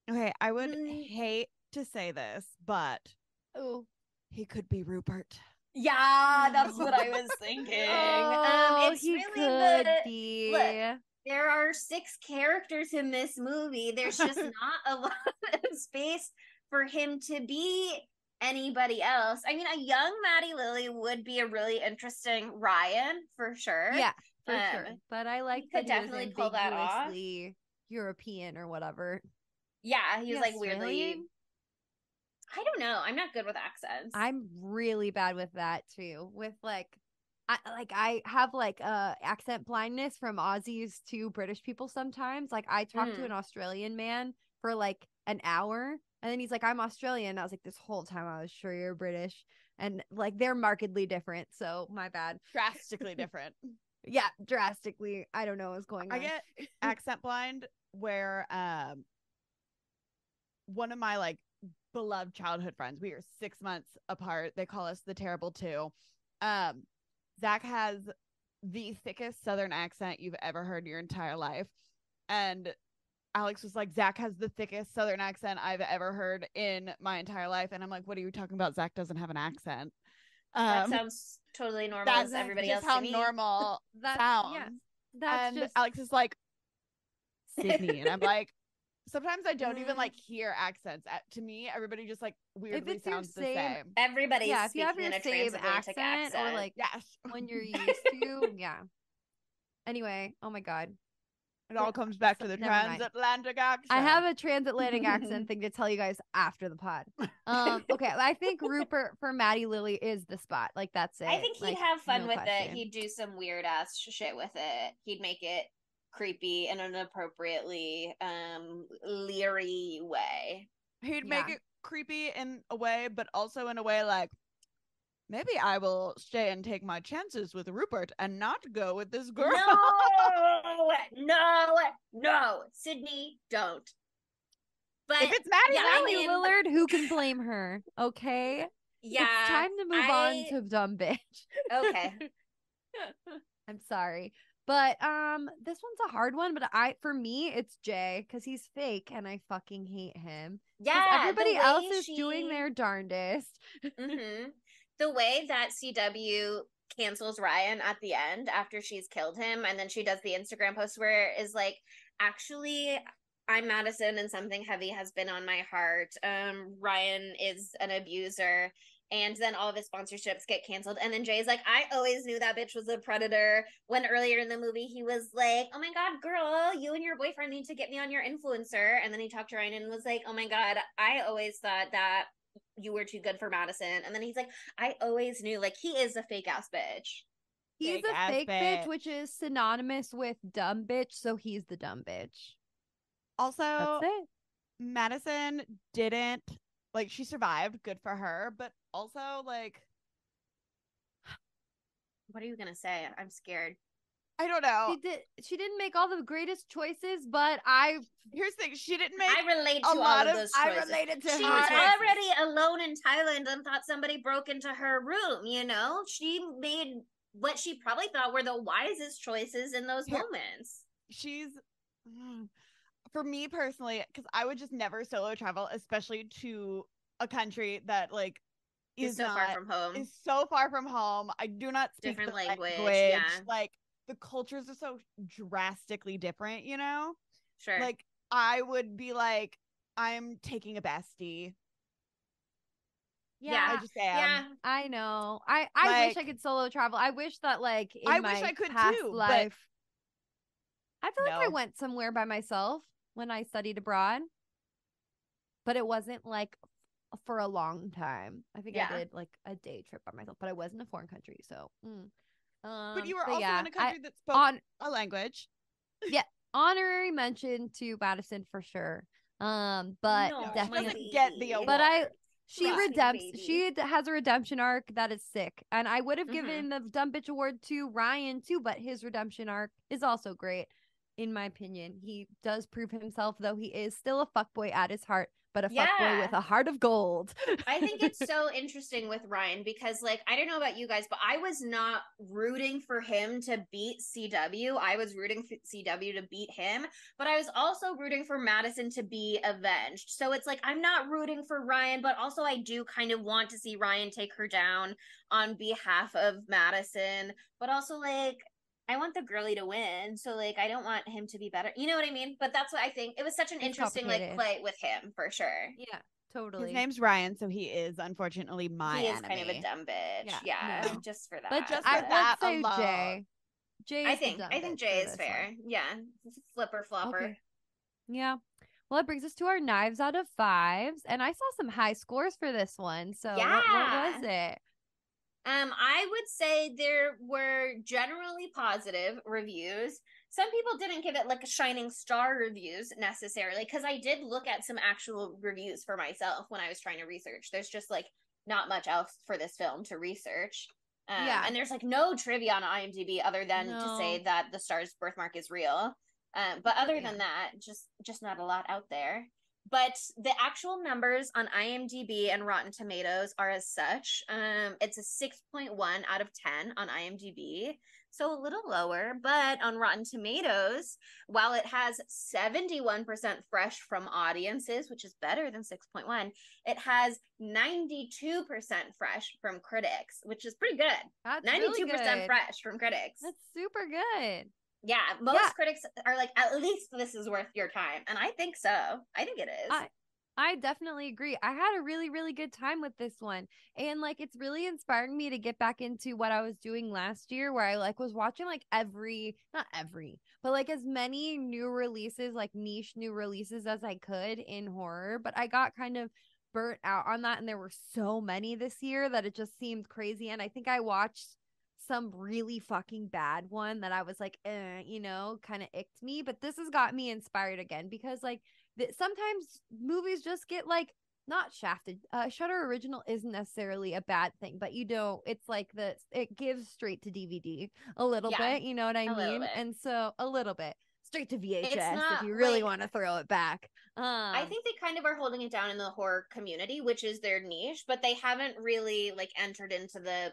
Okay, I would hate to say this, but Oh, he could be Rupert. Yeah, that's what I was thinking. It's he really could the be. look. There are 6 characters in this movie. There's just not a lot of space for him to be anybody else. I mean, a young Maddie Lily would be a really interesting Ryan for sure. Yeah, for sure. But I like could that he was definitely pull that off. ambiguously European or whatever. Yeah, he was like weirdly. Australian? I don't know. I'm not good with accents. I'm really bad with that too. With I have like accent blindness from Aussies to British people sometimes. Like I talked to an Australian man for like an hour and then he's like, I'm Australian. I was like, this whole time I was sure you're British. And like they're markedly different. So my bad. Drastically different. Yeah, drastically. I don't know what's going on. I get accent blind where one of my like beloved childhood friends, we are 6 months apart. They call us the Terrible Two. Zach has the thickest Southern accent you've ever heard in your entire life. And Alex was like, Zach has the thickest Southern accent I've ever heard in my entire life. And I'm like, what are you talking about? Zach doesn't have an accent. That sounds totally normal as everybody else how to me. normal sounds. Yeah, that's and just Alex is like, Sydney. And I'm like, sometimes I don't even like hear accents. To me, everybody just like weirdly sounds the same. Everybody's if you have speaking your in a same transatlantic accent, or like when you're used to, yeah. Anyway, oh my god, it all comes back to the transatlantic accent. I have a transatlantic accent thing to tell you guys after the pod. Okay, I think Rupert for Maddie Lily is the spot. Like that's it. I think he'd like, have fun no with question. it. He'd do some weird ass shit with it. He'd make it creepy in an appropriately leery way. He'd make it creepy in a way, but also in a way like, maybe I will stay and take my chances with Rupert and not go with this girl. No, Sydney, don't. But if it's Maddie Lillard, who can blame her? Okay. Yeah. It's time to move on to dumb bitch. Okay. I'm sorry. But this one's a hard one, but for me it's Jay because he's fake and I fucking hate him. Yeah, everybody else is doing their darndest. The way that CW cancels Ryan at the end after she's killed him, and then she does the Instagram post where it is like, actually, I'm Madison and something heavy has been on my heart. Ryan is an abuser. And then all of his sponsorships get canceled. And then Jay's like, I always knew that bitch was a predator. When earlier in the movie, he was like, oh my God, girl, you and your boyfriend need to get me on your influencer. And then he talked to Ryan and was like, oh my God, I always thought that you were too good for Madison. And then he's like, I always knew. Like, he is a fake ass bitch. He's a fake bitch, which is synonymous with dumb bitch. So he's the dumb bitch. Also, that's it. Madison didn't, like, she survived, good for her, but also, like, what are you gonna say? I'm scared. I don't know. She didn't make all the greatest choices, but here's the thing, she didn't make I relate to all of those choices. I related to she her. was already alone in Thailand and thought somebody broke into her room, you know? She made what she probably thought were the wisest choices in those moments. She's for me personally, because I would just never solo travel, especially to a country that like is so far from home. Is so far from home. I do not speak different the language. Yeah. Like the cultures are so drastically different, you know? Sure. Like I would be like, I'm taking a bestie. Yeah, I just am. Yeah, I know. I wish I could solo travel. I wish that like in my wish I could past too, life. I feel no. like I went somewhere by myself when I studied abroad, but it wasn't like for a long time. I think I did like a day trip by myself, but I was in a foreign country, so. But you were also yeah, in a country that spoke a language. Yeah, honorary mention to Madison for sure. But No, definitely doesn't get the award. But she She has a redemption arc that is sick, and I would have Mm-hmm. given the dumb bitch award to Ryan too, but his redemption arc is also great, in my opinion. He does prove himself, though he is still a fuckboy at his heart, but a fuckboy with a heart of gold. I think it's so interesting with Ryan because, like, I don't know about you guys, but I was not rooting for him to beat CW. I was rooting for CW to beat him, but I was also rooting for Madison to be avenged. So it's like, I'm not rooting for Ryan, but also I do kind of want to see Ryan take her down on behalf of Madison, but also, like, I want the girly to win, so like I don't want him to be better. You know what I mean? But that's what I think. It was such an interesting like play with him for sure. Yeah, totally. His name's Ryan, so he is unfortunately he is kind of a dumb bitch. Yeah, no. Just for that. But just for that alone. Jay. I think Jay is fair. One. Yeah, flipper flopper. Okay. Yeah. Well, that brings us to our knives out of 5s, and I saw some high scores for this one. So what was it? I would say there were generally positive reviews. Some people didn't give it like a shining star reviews necessarily, because I did look at some actual reviews for myself when I was trying to research. There's just like not much else for this film to research. And there's like no trivia on IMDb other than to say that the star's birthmark is real. But other than that, just not a lot out there. But the actual numbers on IMDb and Rotten Tomatoes are as such. It's a 6.1 out of 10 on IMDb, so a little lower. But on Rotten Tomatoes, while it has 71% fresh from audiences, which is better than 6.1, it has 92% fresh from critics, which is pretty good. That's 92% really good. fresh from critics. That's super good. Yeah, most critics are like, at least this is worth your time. And I think so. I think it is. I definitely agree. I had a really, really good time with this one. And like, it's really inspiring me to get back into what I was doing last year, where I like was watching like not every, but like as many new releases, like niche new releases as I could in horror. But I got kind of burnt out on that. And there were so many this year that it just seemed crazy. And I think I watched some really fucking bad one that I was like, kind of icked me. But this has got me inspired again, because like sometimes movies just get like not shafted. Shudder original isn't necessarily a bad thing, but it's like it gives straight to DVD a little bit, you know what I mean? And so a little bit straight to VHS if you really want to throw it back. I think they kind of are holding it down in the horror community, which is their niche, but they haven't really like entered into the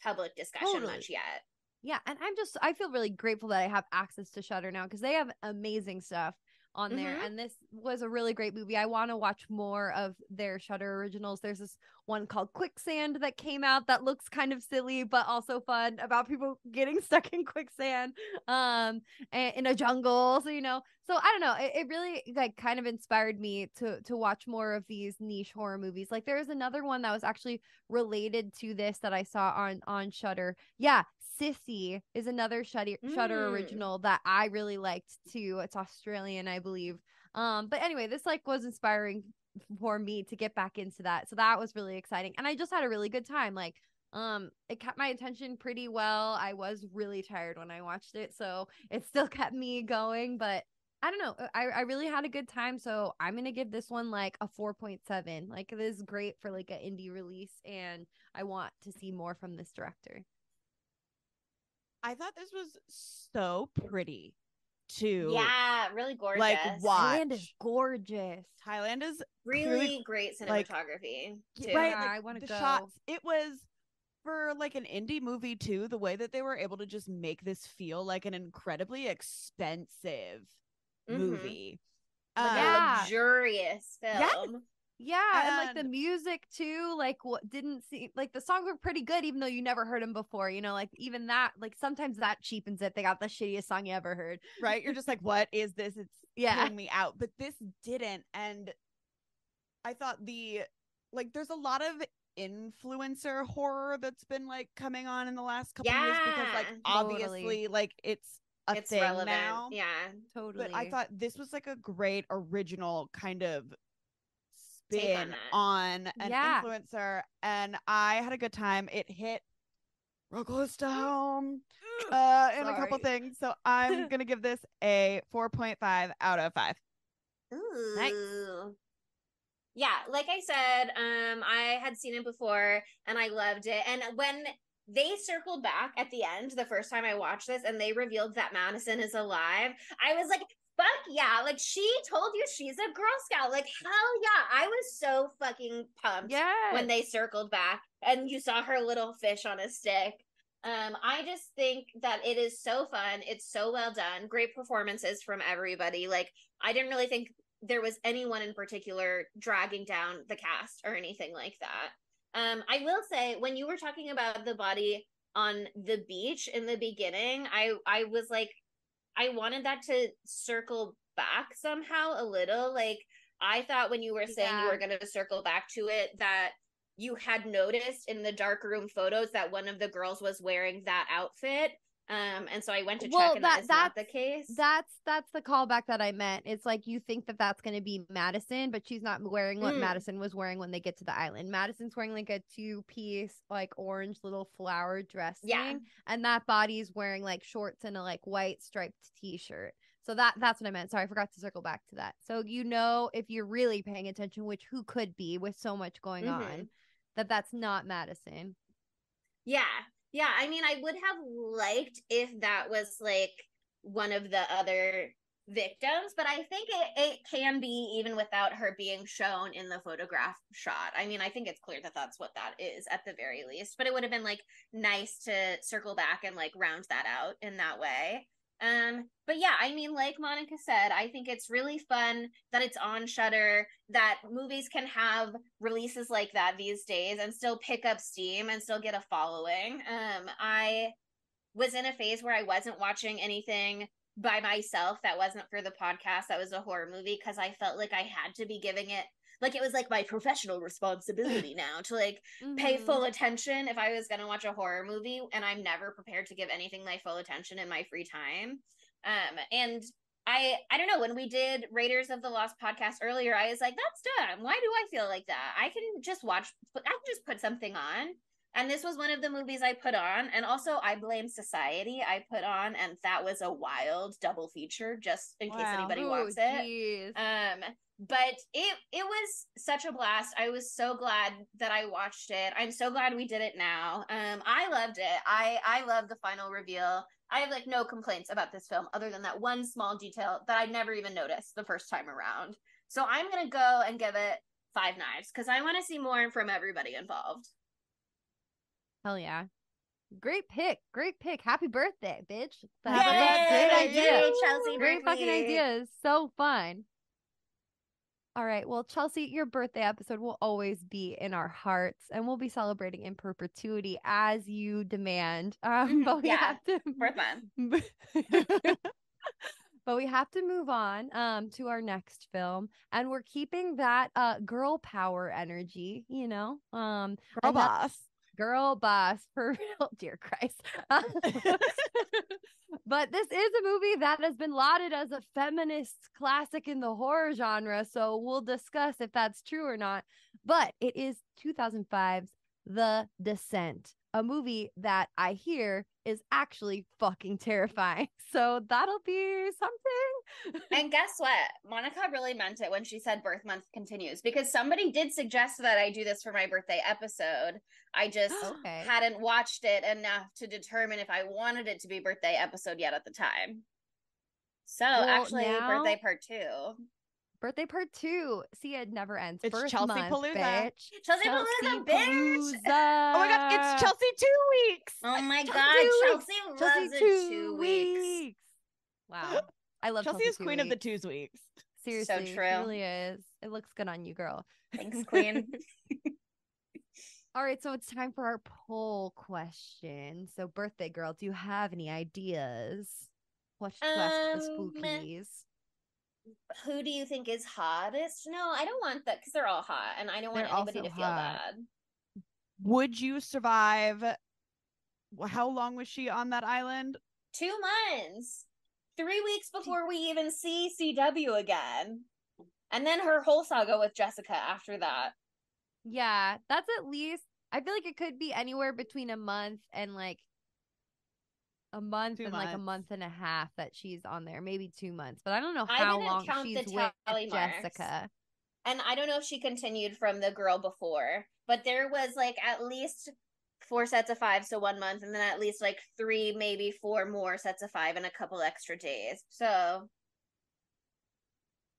public discussion much yet. Yeah, and I feel really grateful that I have access to Shudder now, because they have amazing stuff on there, and this was a really great movie. I want to watch more of their Shudder originals. There's this one called Quicksand that came out that looks kind of silly but also fun, about people getting stuck in quicksand and in a jungle. So I don't know, it really like kind of inspired me to watch more of these niche horror movies. Like there's another one that was actually related to this that I saw on Shudder. Yeah, Sissy is another Shudder original that I really liked too. It's Australian, I believe. But anyway, this like was inspiring for me to get back into that. So that was really exciting. And I just had a really good time. Like, it kept my attention pretty well. I was really tired when I watched it, so it still kept me going. But I don't know. I really had a good time. So I'm going to give this one like a 4.7. Like, it is great for like an indie release, and I want to see more from this director. I thought this was so pretty too. Yeah, really gorgeous. Like, watch. Thailand is gorgeous. Thailand is really great cinematography too. Right, yeah, like, I want to go. Shots. It was, for like an indie movie too, the way that they were able to just make this feel like an incredibly expensive movie. Like a luxurious film. Yes. Yeah, and like the music too, like what didn't seem like the songs were pretty good, even though you never heard them before. Like even that, like sometimes that cheapens it. They got the shittiest song you ever heard, right? You're just like, what is this? It's pulling me out, but this didn't. And I thought there's a lot of influencer horror that's been like coming on in the last couple years, because like obviously like it's thing relevant now. Yeah, totally. But I thought this was like a great original kind of spin on an influencer, and I had a good time. It hit real close to home in a couple Sorry. things. So I'm gonna give this a 4.5 out of 5. Ooh. Nice. Yeah, like I said, I had seen it before and I loved it. And when they circled back at the end the first time I watched this and they revealed that Madison is alive, I was like, fuck yeah. Like, she told you she's a Girl Scout. Like, hell yeah. I was so fucking pumped when they circled back and you saw her little fish on a stick. I just think that it is so fun. It's so well done. Great performances from everybody. Like, I didn't really think there was anyone in particular dragging down the cast or anything like that. I will say, when you were talking about the body on the beach in the beginning, I was like, I wanted that to circle back somehow a little. Like, I thought when you were saying you were going to circle back to it, that you had noticed in the dark room photos that one of the girls was wearing that outfit. And so I went to check, and that's not the case. That's the callback that I meant. It's like, you think that that's going to be Madison, but she's not wearing what Madison was wearing when they get to the island. Madison's wearing like a 2-piece like orange little flower dress thing, and that body's wearing like shorts and a like white striped t-shirt. So that's what I meant. Sorry, I forgot to circle back to that. So if you're really paying attention, which who could be with so much going on, that's not Madison. Yeah. Yeah, I mean, I would have liked if that was like one of the other victims, but I think it can be even without her being shown in the photograph shot. I mean, I think it's clear that that's what that is at the very least, but it would have been like nice to circle back and like round that out in that way. But yeah, I mean, like Monica said, I think it's really fun that it's on Shudder, that movies can have releases like that these days and still pick up steam and still get a following. I was in a phase where I wasn't watching anything by myself that wasn't for the podcast that was a horror movie, because I felt like I had to be giving it, like, it was like my professional responsibility now to like pay full attention if I was going to watch a horror movie, and I'm never prepared to give anything my full attention in my free time. And I don't know, when we did Raiders of the Lost podcast earlier, I was like, that's dumb. Why do I feel like that? I can just put something on. And this was one of the movies I put on. And also, I Blame Society I put on, and that was a wild double feature, just in case anybody wants it. But it was such a blast. I was so glad that I watched it. I'm so glad we did it now. I loved it. I love the final reveal. I have like no complaints about this film other than that one small detail that I never even noticed the first time around. So I'm gonna go and give it 5 knives because I want to see more from everybody involved. Hell yeah. Great pick. Happy birthday, bitch. Great idea, Chelsea. Great fucking ideas. So fun. All right. Well, Chelsea, your birthday episode will always be in our hearts, and we'll be celebrating in perpetuity as you demand. But we have to But we have to move on to our next film, and we're keeping that girl power energy, girl boss for real. Dear Christ. But this is a movie that has been lauded as a feminist classic in the horror genre, so we'll discuss if that's true or not. But it is 2005's The Descent, a movie that I hear is actually fucking terrifying. So that'll be something. And guess what? Monica really meant it when she said birth month continues, because somebody did suggest that I do this for my birthday episode. I just hadn't watched it enough to determine if I wanted it to be birthday episode yet at the time. So actually, birthday part 2. Birthday part 2. See, it never ends. It's Birth Chelsea month, Palooza. bitch. Chelsea Palooza, bitch. Oh my god, it's Chelsea 2 weeks. Oh my god, Chelsea loves 2 weeks. Wow. I love Chelsea is queen of the 2 weeks. Seriously, so true. It really is. It looks good on you, girl. Thanks, queen. All right, so it's time for our poll question. So, birthday girl, do you have any ideas? What to ask the spookies? Who do you think is hottest? No, I don't want that, because they're all hot, and I don't want anybody to feel bad. Would you survive? How long was she on that island? 2 months. 3 weeks before we even see CW again. And then her whole saga with Jessica after that. Yeah, that's at least I feel like it could be anywhere between a month and like a month 2 and like a months. month and a half that she's on there, maybe 2 months. But I don't know I how didn't long count she's the with tally marks. Jessica. And I don't know if she continued from the girl before, but there was like at least 4 sets of 5, so 1 month, and then at least like 3, maybe 4 more sets of 5 and a couple extra days. So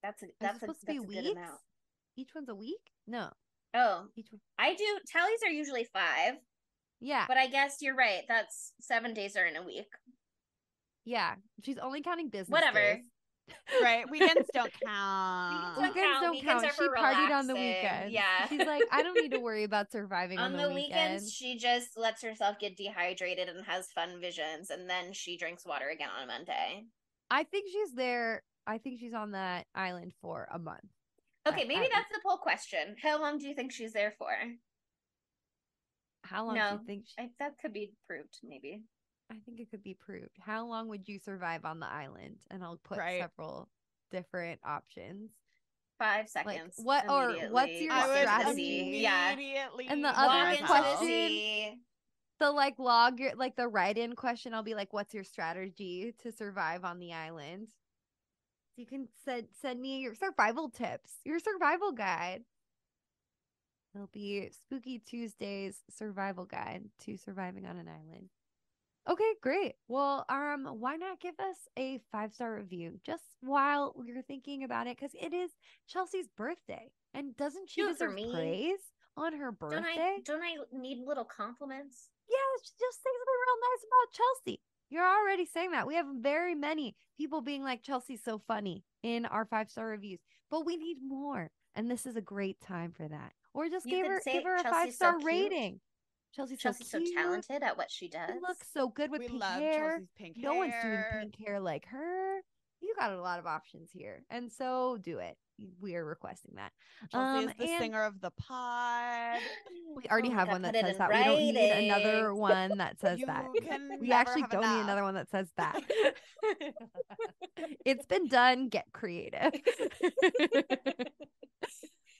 that's supposed to be a good weeks? amount. Each one's a week? No. Oh, Each one. I do. Tallies are usually 5. Yeah. But I guess you're right. That's 7 days are in a week. Yeah. She's only counting business Whatever. days. Right. Weekends don't count. Weekends don't Weekends count. are She for partied on the relaxing. weekends. Yeah. She's like, I don't need to worry about surviving on the weekends. She just lets herself get dehydrated and has fun visions, and then she drinks water again on Monday. I think she's there. I think she's on that island for a month. Okay, maybe that's the poll question. How long do you think she's there for? How long do you think that could be proved, maybe. I think it could be proved. How long would you survive on the island? And I'll put several different options. 5 seconds. Like, what's your strategy? Yeah. And the other question, the like log your like the write-in question, I'll be like, what's your strategy to survive on the island? So you can send me your survival tips, your survival guide. It'll be Spooky Tuesday's survival guide to surviving on an island. Okay, great. Well, why not give us a 5-star review just while we're thinking about it? Because it is Chelsea's birthday, and doesn't she deserve praise on her birthday? Don't I need little compliments? Yeah, just say something real nice about Chelsea. You're already saying that. We have very many people being like, Chelsea's so funny in our 5-star reviews, but we need more, and this is a great time for that. Or just give her a 5-star rating. Chelsea's so talented at what she does. She looks so good with pink hair. Chelsea's pink hair. No one's doing pink hair like her. You got a lot of options here, and so do it. We are requesting that. Chelsea is the singer of the pod. We already have one that says that. We don't need another one that says that. We actually don't need another one that says that. It's been done. Get creative.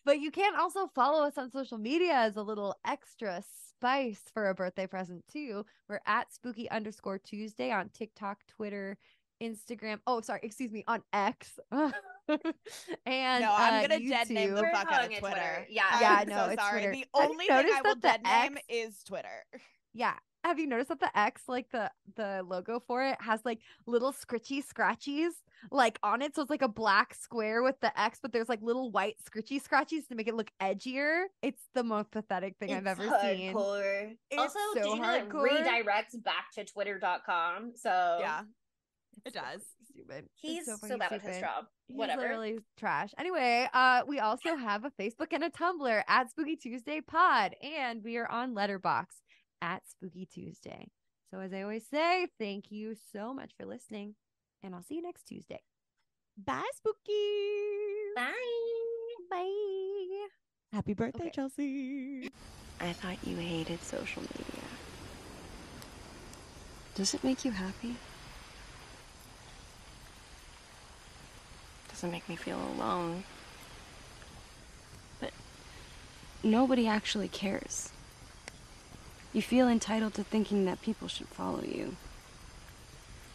But you can also follow us on social media as a little extra spice for a birthday present too. We're at spooky_Tuesday on TikTok, Twitter, Instagram. Oh, sorry, excuse me, on X. And no, I'm gonna YouTube. dead name the fuck out of Twitter. Yeah, I'm no, so it's sorry. Twitter. The only thing I will dead name is Twitter. Yeah. Have you noticed that the X, like the logo for it, has like little scratchies like on it? So it's like a black square with the X, but there's like little white scratchies to make it look edgier. It's the most pathetic thing I've ever seen. It's also, so did you know that redirects back to twitter.com? So yeah, it does. Stupid. He's so bad at his job. Whatever. He's literally trash. Anyway, we also have a Facebook and a Tumblr at Spooky Tuesday Pod, and we are on Letterboxd at Spooky Tuesday. So as I always say, thank you so much for listening, and I'll see you next Tuesday. Bye, Spooky. Bye. Happy birthday, Chelsea. I thought you hated social media. Does it make you happy? Doesn't make me feel alone. But nobody actually cares. You feel entitled to thinking that people should follow you,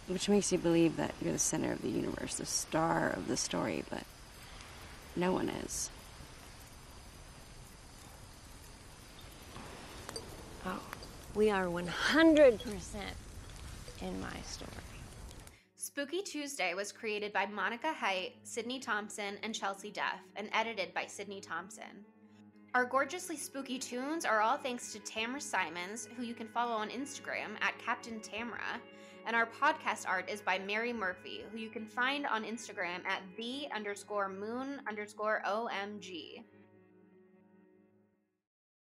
which makes you believe that you're the center of the universe, the star of the story, but no one is. Oh, we are 100% in my story. Spooky Tuesday was created by Monica Haidt, Sydney Thompson, and Chelsea Duff, and edited by Sydney Thompson. Our gorgeously spooky tunes are all thanks to Tamra Simons, who you can follow on Instagram at Captain Tamra, and our podcast art is by Mary Murphy, who you can find on Instagram at the_moon_OMG.